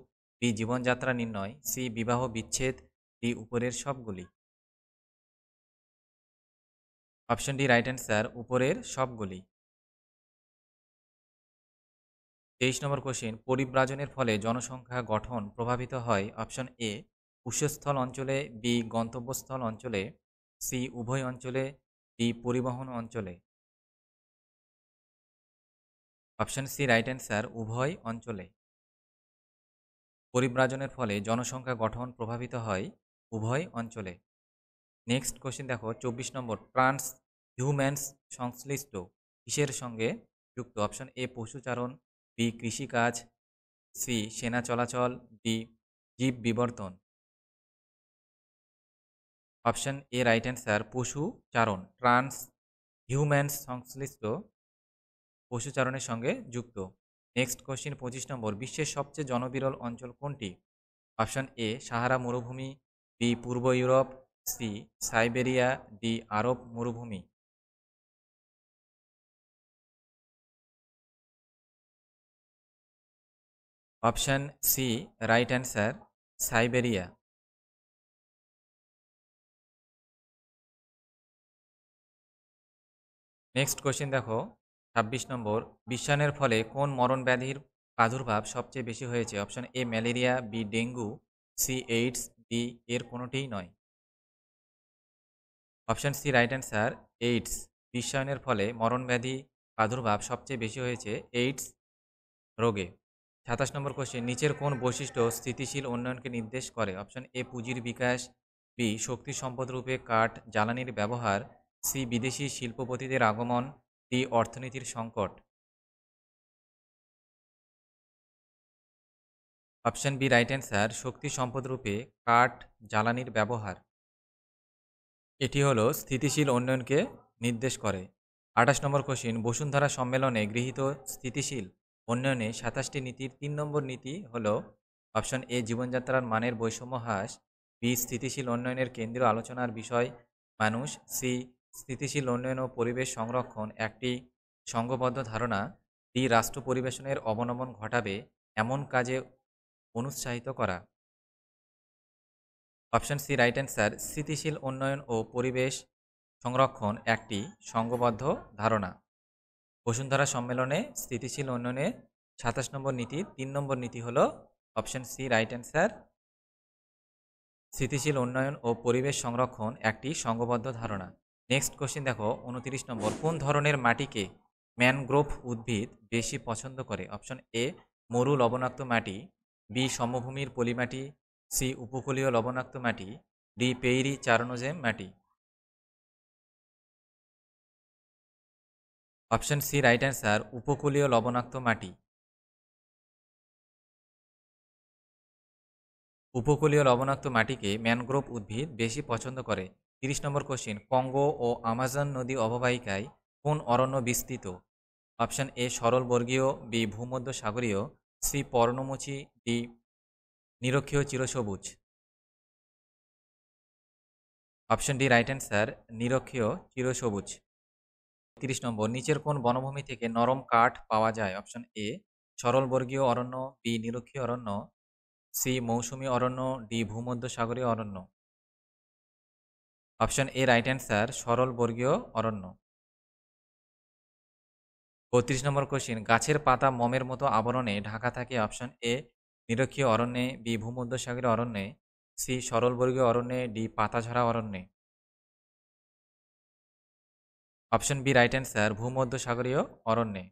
বি জীবনযাত্রা নির্ণয়, সি বিবাহ বিচ্ছেদ, ডি উপরের সবগুলি। অপশন ডি রাইট অ্যান্সার উপরের সবগুলি। 23 নম্বর কোশ্চেন, পরিব্রাজনের ফলে জনসংখ্যা গঠন প্রভাবিত হয়? অপশন এ উৎসস্থল অঞ্চলে, বি গন্তব্যস্থল অঞ্চলে, সি উভয় অঞ্চলে, ডি পরিবহন অঞ্চলে। অপশন সি রাইট অ্যান্সার, উভয় অঞ্চলে। পরিব্রাজনের ফলে জনসংখ্যা গঠন প্রভাবিত হয় উভয় অঞ্চলে। নেক্সট কোশ্চেন দেখো 24 নম্বর, ট্রান্স হিউম্যানস সংশ্লিষ্ট কিসের সঙ্গে যুক্ত? অপশন এ পশুচারণ, বি কৃষিকাজ, সি সেনা চলাচল, ডি জীব বিবর্তন। অপশন এ রাইট অ্যান্সার, পশুচারণ। ট্রান্স হিউম্যানস সংশ্লিষ্ট পশুচারণের সঙ্গে যুক্ত। নেক্সট কোশ্চেন 25 নম্বর, বিশ্বের সবচেয়ে জনবিরল অঞ্চল কোনটি? অপশন এ সাহারা মরুভূমি, বি পূর্ব ইউরোপ, সি সাইবেরিয়া, ডি আরব মরুভূমি। Option C right answer, Siberia. Next question দেখো 26 নম্বর, বিশ্বায়নের ফলে কোন মরণ ব্যাধির প্রাদুর্ভাব সবচেয়ে বেশি হয়েছে? Option A malaria, B dengue, C AIDS, D এর কোনোটিই নয়। Option C right answer, AIDS. বিশ্বায়নের ফলে মরণ ব্যাধি প্রাদুর্ভাব সবচেয়ে বেশি হয়েছে এইডস রোগে। 27 নম্বর কোশ্চেন, নিচের কোন বৈশিষ্ট্য স্থিতিশীল উন্নয়নকে নির্দেশ করে? অপশন এ পুঁজির বিকাশ, বি শক্তি সম্পদ রূপে কাঠ জ্বালানির ব্যবহার, সি বিদেশি শিল্পপতিদের আগমন, ডি অর্থনীতির সংকট। অপশন বি রাইট অ্যান্সার, শক্তি সম্পদ রূপে কাঠ জ্বালানির ব্যবহার। এটি হলো স্থিতিশীল উন্নয়নকে নির্দেশ করে। 28 নম্বর কোশ্চিন, বসুন্ধরা সম্মেলনে গৃহীত স্থিতিশীল উন্নয়নে 27টি নীতির 3 নম্বর নীতি হলো? অপশন এ জীবনযাত্রার মানের বৈষম্য হ্রাস, বি স্থিতিশীল উন্নয়নের কেন্দ্রীয় আলোচনার বিষয় মানুষ, সি স্থিতিশীল উন্নয়ন ও পরিবেশ সংরক্ষণ একটি সংঘবদ্ধ ধারণা, ডি রাষ্ট্র পরিবেশনের অবনমন ঘটাবে এমন কাজে অনুৎসাহিত করা। অপশন সি রাইট অ্যান্সার, স্থিতিশীল উন্নয়ন ও পরিবেশ সংরক্ষণ একটি সংঘবদ্ধ ধারণা। বসুন্ধরা সম্মেলনে স্থিতিশীল উন্নয়নে 27 নম্বর নীতির 3 নম্বর নীতি হল অপশন সি রাইট অ্যান্সার, স্থিতিশীল উন্নয়ন ও পরিবেশ সংরক্ষণ একটি সংঘবদ্ধ ধারণা। নেক্সট কোশ্চেন দেখো 29 নম্বর, কোন ধরনের মাটিকে ম্যানগ্রোভ উদ্ভিদ বেশি পছন্দ করে? অপশন এ মরু লবণাক্ত মাটি, বি সমভূমির পলিমাটি, সি উপকূলীয় লবণাক্ত মাটি, ডি পেইরি চারনোজেম মাটি। অপশন সি রাইট অ্যান্সার, উপকূলীয় লবণাক্ত মাটি। উপকূলীয় লবণাক্ত মাটিকে ম্যানগ্রোভ উদ্ভিদ বেশি পছন্দ করে। 30 নম্বর কোশ্চেন, কঙ্গো ও আমাজন নদী অববাহিকায় কোন অরণ্য বিস্তৃত? অপশন এ সরলবর্গীয়, বি ভূমধ্য সাগরীয়, সি পর্ণমোচী, ডি নিরক্ষীয় চিরসবুজ। অপশন ডি রাইট অ্যান্সার, নিরক্ষীয় চিরসবুজ। 30 নম্বর, নিচের কোন বনভূমি থেকে নরম কাঠ পাওয়া যায়? অপশন এ সরলবর্গীয় অরণ্য, বি নিরক্ষীয় অরণ্য, সি মৌসুমী অরণ্য, ডি ভূমধ্য সাগরীয় অরণ্য। অপশন এ রাইট অ্যান্সার, সরলবর্গীয় অরণ্য। 32 নম্বর কোশ্চিন, গাছের পাতা মোমের মতো আবরণে ঢাকা থাকে। অপশন এ নিরক্ষীয় অরণ্যে, বি ভূমধ্য সাগরীয় অরণ্যে, সি সরলবর্গীয় অরণ্যে, ডি পাতাঝরা অরণ্যে। অপশন বি রাইট অ্যান্সার, ভূমধ্য সাগরীয় অরণ্যে।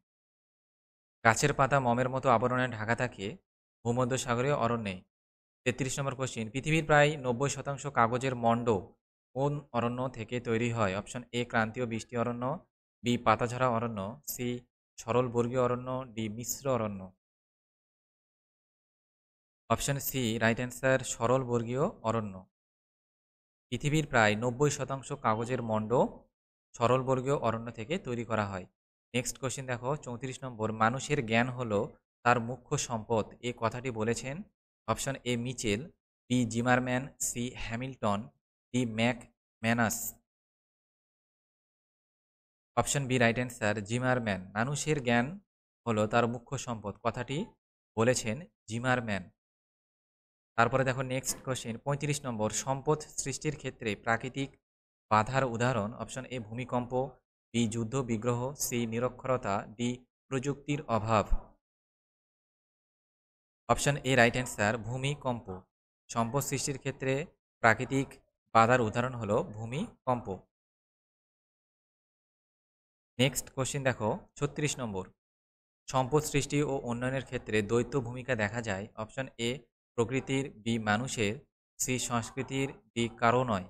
গাছের পাতা মোমের মতো আবরণে ঢাকা থাকে ভূমধ্য সাগরীয় অরণ্যে। 33 নম্বর কোশ্চিন, পৃথিবীর প্রায় 90% কাগজের মণ্ড কোন অরণ্য থেকে তৈরি হয়? অপশন এ ক্রান্তীয় বৃষ্টি অরণ্য, বি পাতাঝরা অরণ্য, সি সরলবর্গীয় অরণ্য, ডি মিশ্র অরণ্য। অপশন সি রাইট অ্যান্সার, সরলবর্গীয় অরণ্য। পৃথিবীর প্রায় 90% কাগজের মণ্ড সরলবর্গীয় অরণ্য থেকে তৈরি করা হয়। নেক্সট কোশ্চেন দেখো 34 নম্বর, মানুষের জ্ঞান হলো তার মুখ্য সম্পদ, এ কথাটি বলেছেন? Option A Mitchell, B Zimmermann, C Hamilton, D McManus. Option B right answer, Zimmermann. মানুষের জ্ঞান হলো তার মুখ্য সম্পদ কথাটি বলেছেন জিমারম্যান। তারপরে দেখো নেক্সট কোশ্চেন 35 নম্বর, সম্পদ সৃষ্টির ক্ষেত্রে প্রাকৃতিক বাধার উদাহরণ? অপশন এ ভূমিকম্প, বি যুদ্ধ বিগ্রহ, সি নিরক্ষরতা, ডি প্রযুক্তির অভাব। অপশন এ রাইট অ্যান্সার, ভূমিকম্প। সম্পদ সৃষ্টির ক্ষেত্রে প্রাকৃতিক বাধার উদাহরণ হলো ভূমিকম্প। নেক্সট কোশ্চেন দেখো 36 নম্বর, সম্পদ সৃষ্টি ও উন্নয়নের ক্ষেত্রে দ্বৈত ভূমিকা দেখা যায়? অপশন এ প্রকৃতির, বি মানুষের, সি সংস্কৃতির, ডি কারও নয়।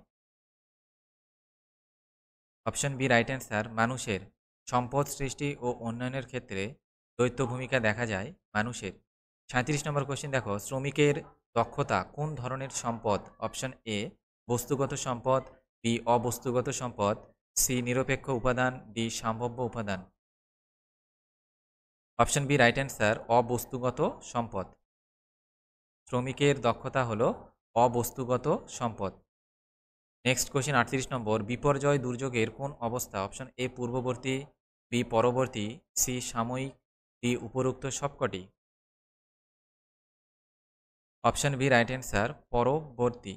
অপশন বি রাইট অ্যান্সার, মানুষের। সম্পদ সৃষ্টি ও উন্নয়নের ক্ষেত্রে দ্বৈত ভূমিকা দেখা যায় মানুষের। 37 নম্বর কোশ্চেন দেখো, শ্রমিকের দক্ষতা কোন ধরনের সম্পদ? অপশন এ বস্তুগত সম্পদ, বি অবস্তুগত সম্পদ, সি নিরপেক্ষ উপাদান, ডি সম্ভাব্য উপাদান। অপশন বি রাইট অ্যান্সার, অবস্তুগত সম্পদ। শ্রমিকের দক্ষতা হলো অবস্তুগত সম্পদ। নেক্সট কোশ্চেন 38 নম্বর, বিপর্যয় দুর্যোগের কোন অবস্থা? অপশন এ পূর্ববর্তী, বি পরবর্তী, সি সাময়িক, ডি উপরোক্ত সবকটি। অপশন বি রাইট অ্যান্সার, পরবর্তী।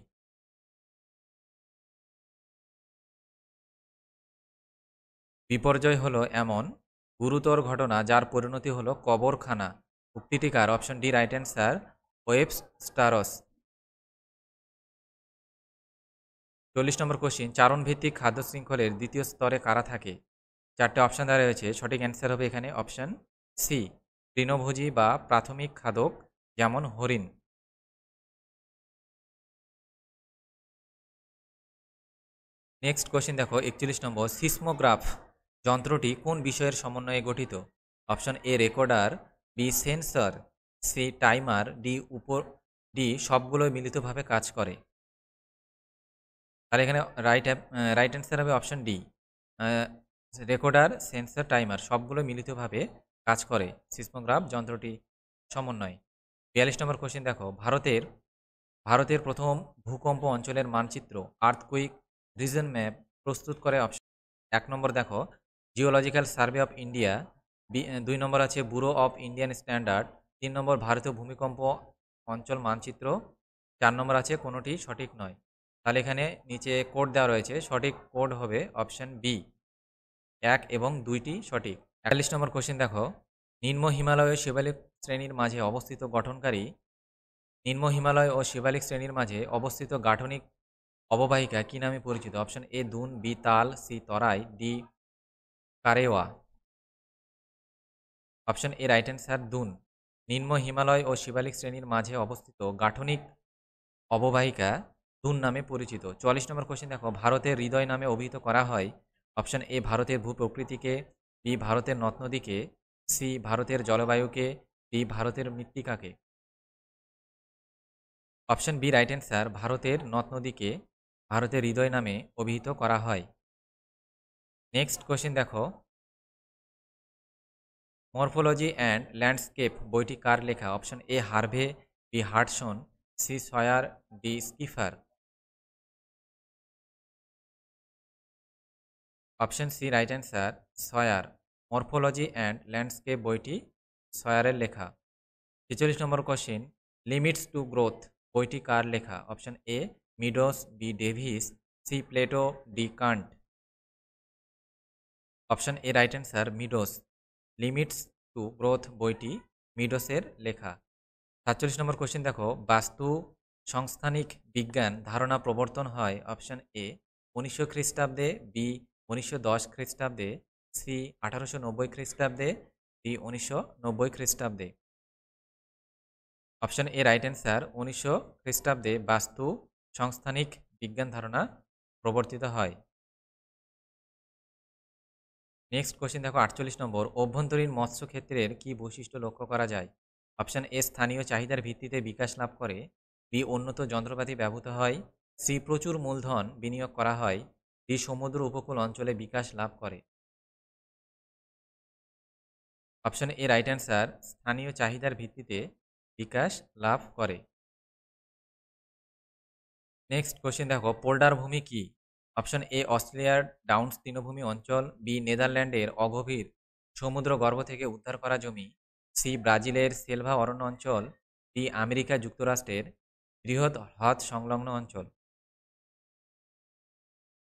বিপর্যয় হলো এমন গুরুতর ঘটনা যার পরিণতি হলো কবরখানা। উক্তিটি কার? Option D right answer, Webster's. 40 number question, চারণভিত্তিক খাদ্য শৃঙ্খলের দ্বিতীয় স্তরে কারা থাকে? চারটে অপশন দেওয়া রয়েছে, সঠিক অ্যান্সার হবে এখানে অপশন সি তৃণভোজী বা প্রাথমিক খাদক, যেমন হরিণ। নেক্সট কোশ্চেন দেখো 41 নম্বর, সিসমোগ্রাফ যন্ত্রটি কোন বিষয়ের সমন্বয়ে গঠিত? Option A recorder, B sensor, C timer, D সবগুলো মিলিতভাবে কাজ করে। তাহলে এখানে রাইট অ্যান্সার হবে option D, recorder, sensor, timer সবগুলো মিলিতভাবে কাজ করে সিসমোগ্রাফ যন্ত্রটি সমন্বয়। 42 নম্বর কোশ্চেন দেখো, ভারতের প্রথম ভূকম্প অঞ্চলের মানচিত্র আর্থকুইক রিজন ম্যাপ প্রস্তুত করে? অপশন 1 নম্বর দেখো জিওলজিক্যাল সার্ভে অফ ইন্ডিয়া, 2 নম্বর আছে ব্যুরো অফ ইন্ডিয়ান স্ট্যান্ডার্ড, 3 নম্বর ভারতীয় ভূমিকম্প অঞ্চল মানচিত্র, 4 নম্বর আছে কোনোটি সঠিক নয়। তাহলে এখানে নিচে কোড দেওয়া রয়েছে, সঠিক কোড হবে অপশন বি, 1 এবং 2টি সঠিক। 41 নম্বর কোশ্চেন দেখো, নিম্ন হিমালয় ও শিবালিক শ্রেণীর মাঝে অবস্থিত গঠনকারী নিম্ন হিমালয় ও শিবালিক শ্রেণীর মাঝে অবস্থিত গাঠনিক অববাহিকা কি নামে পরিচিত? Option A Doon, B Tal, C Terai, D Karewa. Option A right answer, Doon. নিম্ন হিমালয় ও শিবালিক শ্রেণীর মাঝে অবস্থিত গাঠনিক অববাহিকা দুন নামে পরিচিত। 44 নম্বর কোশ্চেন দেখো, ভারতের হৃদয় নামে অভিহিত করা হয়? অপশন এ ভারতের ভূপ্রকৃতিকে, বি ভারতের নদ নদীকে, সি ভারতের জলবায়ুকে, ডি ভারতের মৃত্তিকাকে। অপশন বি রাইট অ্যান্সার, ভারতের নদ নদীকে ভারতের হৃদয় নামে অভিহিত করা হয়। নেক্সট কোশ্চেন দেখো, মরফোলজি অ্যান্ড ল্যান্ডস্কেপ বইটি কার লেখা? Option A Harvey, B Hartshorne, C Sauer, D Schaefer. Option C right answer, Sauer. Morphology and landscape বইটি সয়ারের লেখা। 46 number question, limits to growth বইটি কার লেখা? Option A Meadows, B Davis, C Plato, D Kant. Option A right answer, Meadows. Limits to growth বইটি মিডোসের লেখা। 47 নম্বর question দেখো, বাস্তু সংস্থানিক বিজ্ঞান ধারণা প্রবর্তন হয়? অপশন এ 1900 খ্রিস্টাব্দে, বি 1910 খ্রিস্টাব্দে, সি 1890 খ্রিস্টাব্দে, ডি 1990 খ্রিস্টাব্দে। অপশন এ রাইট অ্যান্সার, 1900 খ্রিস্টাব্দে বাস্তু সংস্থানিক বিজ্ঞান ধারণা প্রবর্তিত হয়। নেক্সট কোশ্চেন দেখো 48 নম্বর, অভ্যন্তরীণ মৎস্য ক্ষেত্রের কি বৈশিষ্ট্য লক্ষ্য করা যায়? অপশন এ স্থানীয় চাহিদার ভিত্তিতে বিকাশ লাভ করে, বি উন্নত যন্ত্রপাতি ব্যবহৃত হয়, সি প্রচুর মূলধন বিনিয়োগ করা হয়, ডি সমুদ্র উপকূল অঞ্চলে বিকাশ লাভ করে। অপশন এ রাইট অ্যান্সার, স্থানীয় চাহিদার ভিত্তিতে বিকাশ লাভ করে। নেক্সট কোশ্চেন দেখো, পোল্ডার ভূমি কি? অপশন এ অস্ট্রেলিয়ার ডাউন্স তৃণভূমি অঞ্চল, বি নেদারল্যান্ডের অগভীর সমুদ্র গর্ভ থেকে উদ্ধার করা জমি, সি ব্রাজিলের সেলভা অরণ্য অঞ্চল, ডি আমেরিকা যুক্তরাষ্ট্রের বৃহৎ হ্রদ সংলগ্ন অঞ্চল।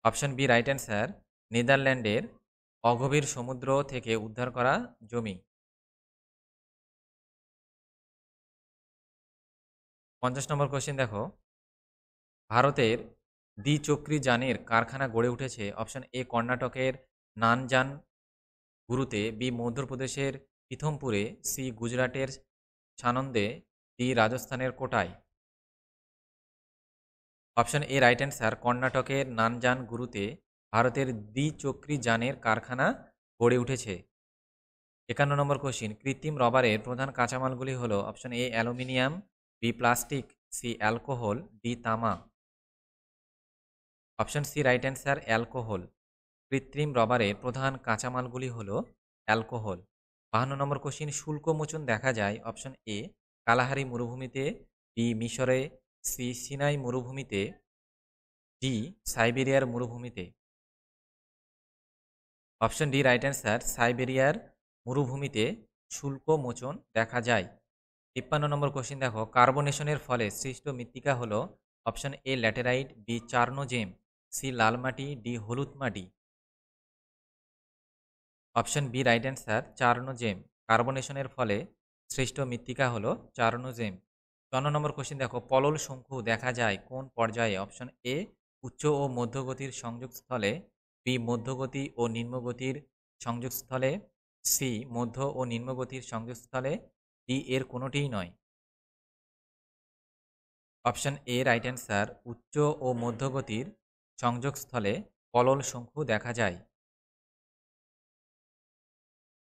অপশন বি রাইট অ্যান্সার, নেদারল্যান্ডের অগভীর সমুদ্র থেকে উদ্ধার করা জমি। 50 নম্বর কোশ্চেন দেখো, ভারতের দ্বিচক্রী যানের কারখানা গড়ে উঠেছে? অপশন এ কর্ণাটকের নানজান গুরুতে, বি মধ্যপ্রদেশের পিথমপুরে, সি গুজরাটের সানন্দে, ডি রাজস্থানের কোটায়। অপশন এ রাইট অ্যান্সার, কর্ণাটকের নানজান গুরুতে ভারতের দ্বিচক্রী যানের কারখানা গড়ে উঠেছে। 51 নম্বর কোশ্চিন, কৃত্রিম রবারের প্রধান কাঁচামালগুলি হল option A aluminium, B plastic, C alcohol, D তামা। Option C right answer, alcohol. কৃত্রিম রবারের প্রধান কাঁচামালগুলি হল অ্যালকোহল। 52 নম্বর কোশ্চিন, শুল্ক মোচন দেখা যায় অপশন এ কালাহারি মরুভূমিতে, বি মিশরে, সি সিনাই মরুভূমিতে, ডি সাইবেরিয়ার মরুভূমিতে। অপশন ডি রাইট অ্যান্সার, সাইবেরিয়ার মরুভূমিতে শুল্ক মোচন দেখা যায়। 53 নম্বর কোশ্চিন দেখো, কার্বনেশনের ফলে সৃষ্ট মৃত্তিকা হল option A laterite, B chernozem, C লাল মাটি, ডি হলুদ মাটি। Option B right answer, chernozem. কার্বনেশনের ফলে সৃষ্ট মৃত্তিকা হল চার্নোজেম। 54 নম্বর কোশ্চিন দেখো, পলল শঙ্কু দেখা যায় কোন পর্যায়ে? অপশন এ উচ্চ ও মধ্যগতির সংযোগস্থলে, বি মধ্যগতি ও নিম্নগতির সংযোগস্থলে, সি মধ্য ও নিম্নগতির সংযোগস্থলে, ডি এর কোনোটিই নয়। অপশন এ রাইট অ্যান্সার, উচ্চ ও মধ্যগতির সংযোগস্থলে পলল শঙ্কু দেখা যায়।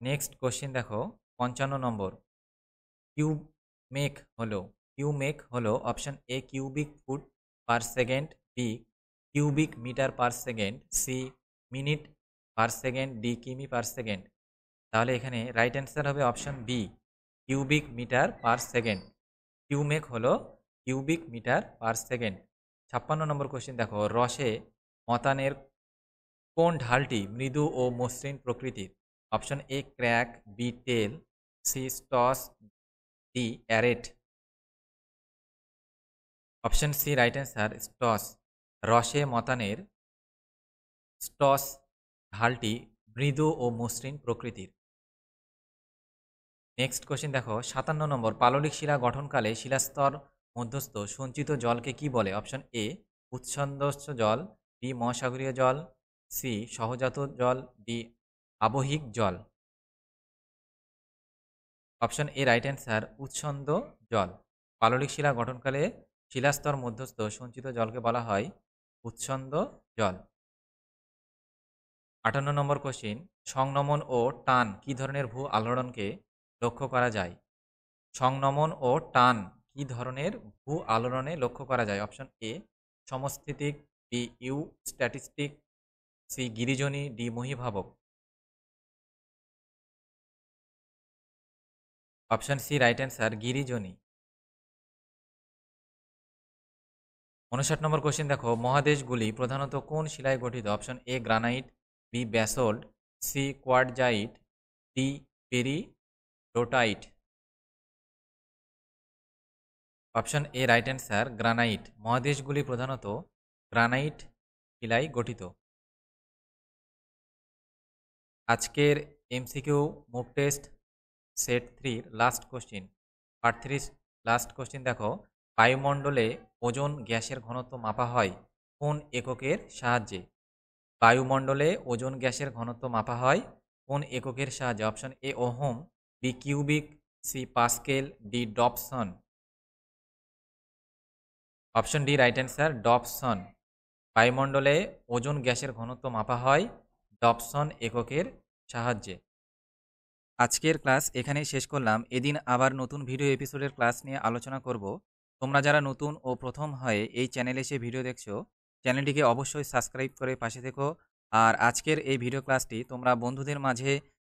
নেক্সট কোশ্চিন দেখো 55 নম্বর, কিউমেক হলো option A cubic foot per second, B cubic metre per second, C minute per second, D কিমি পার সেকেন্ড। তাহলে এখানে রাইট অ্যান্সার হবে option B, cubic metre per second. Cumec হলো cubic metre per second. 56 number question দেখো, roche মতানের কোন ঢালটি মৃদু ও মসৃণ প্রকৃতির? Option A crag, B tail, C stoss, D arete. Option C right answer, stoss. রসে মতানের স্টস ঢালটি মৃদু ও মসৃণ প্রকৃতির। নেক্সট কোশ্চিন দেখো 57 নম্বর, পাললিক শিলা গঠনকালে শিলাস্তর মধ্যস্থ সঞ্চিত জলকে কি বলে? অপশন এ উৎসন্দস্য জল, বি মহাসাগরীয় জল, সি সহজাত জল, ডি আবহিক জল। অপশন এ রাইট অ্যান্সার, উৎসন্দ জল। পাললিক শিলা গঠনকালে শিলাস্তর মধ্যস্থ সঞ্চিত জলকে বলা হয় উৎসন্দ জল। 58 নম্বর কোশ্চিন, সংনমন ও টান কি ধরনের ভূ আলোড়নকে লক্ষ্য করা যায়? সংনমন ও টান কি ধরনের ভূ আলোড়নে লক্ষ্য করা যায়? অপশন এ সমস্থিতিক, বি ইউ স্ট্যাটিস্টিক, সি গিরিজনী, ডি মহীভাবক। অপশন সি রাইট অ্যান্সার, গিরিজনী। 59 নম্বর কোশ্চেন দেখো, মহাদেশগুলি প্রধানত কোন শিলায় গঠিত? Option A granite, B basalt, C quartzite, D peridotite. Option A right answer, granite. মহাদেশগুলি প্রধানত গ্রানাইট শিলায় গঠিত। আজকের MCQ mock test set 3 last question, part 3 last question দেখো, বায়ুমণ্ডলে ওজোন গ্যাসের ঘনত্ব মাপা হয় কোন এককের সাহায্যে? বায়ুমণ্ডলে ওজোন গ্যাসের ঘনত্ব মাপা হয় কোন এককের সাহায্যে? Option A ohm, B cubic, C pascal, D Dobson. Option D right answer, Dobson. বায়ুমণ্ডলে ওজোন গ্যাসের ঘনত্ব মাপা হয় ডবসন এককের সাহায্যে। আজকের ক্লাস এখানেই শেষ করলাম। এদিন আবার নতুন ভিডিও এপিসোডের ক্লাস নিয়ে আলোচনা করব। তোমরা যারা নতুন ও প্রথম হয়ে এই চ্যানেলে এসে ভিডিও দেখছো, চ্যানেলটিকে অবশ্যই সাবস্ক্রাইব করে পাশে থেকো। আর আজকের এই ভিডিও ক্লাসটি তোমরা বন্ধুদের মাঝে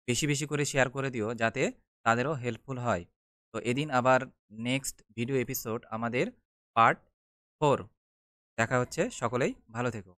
বেশি বেশি করে শেয়ার করে দিও, যাতে তাদেরও হেল্পফুল হয়। তো এদিন আবার নেক্সট ভিডিও এপিসোড আমাদের পার্ট 4 দেখা হচ্ছে। সকলেই ভালো থেকো।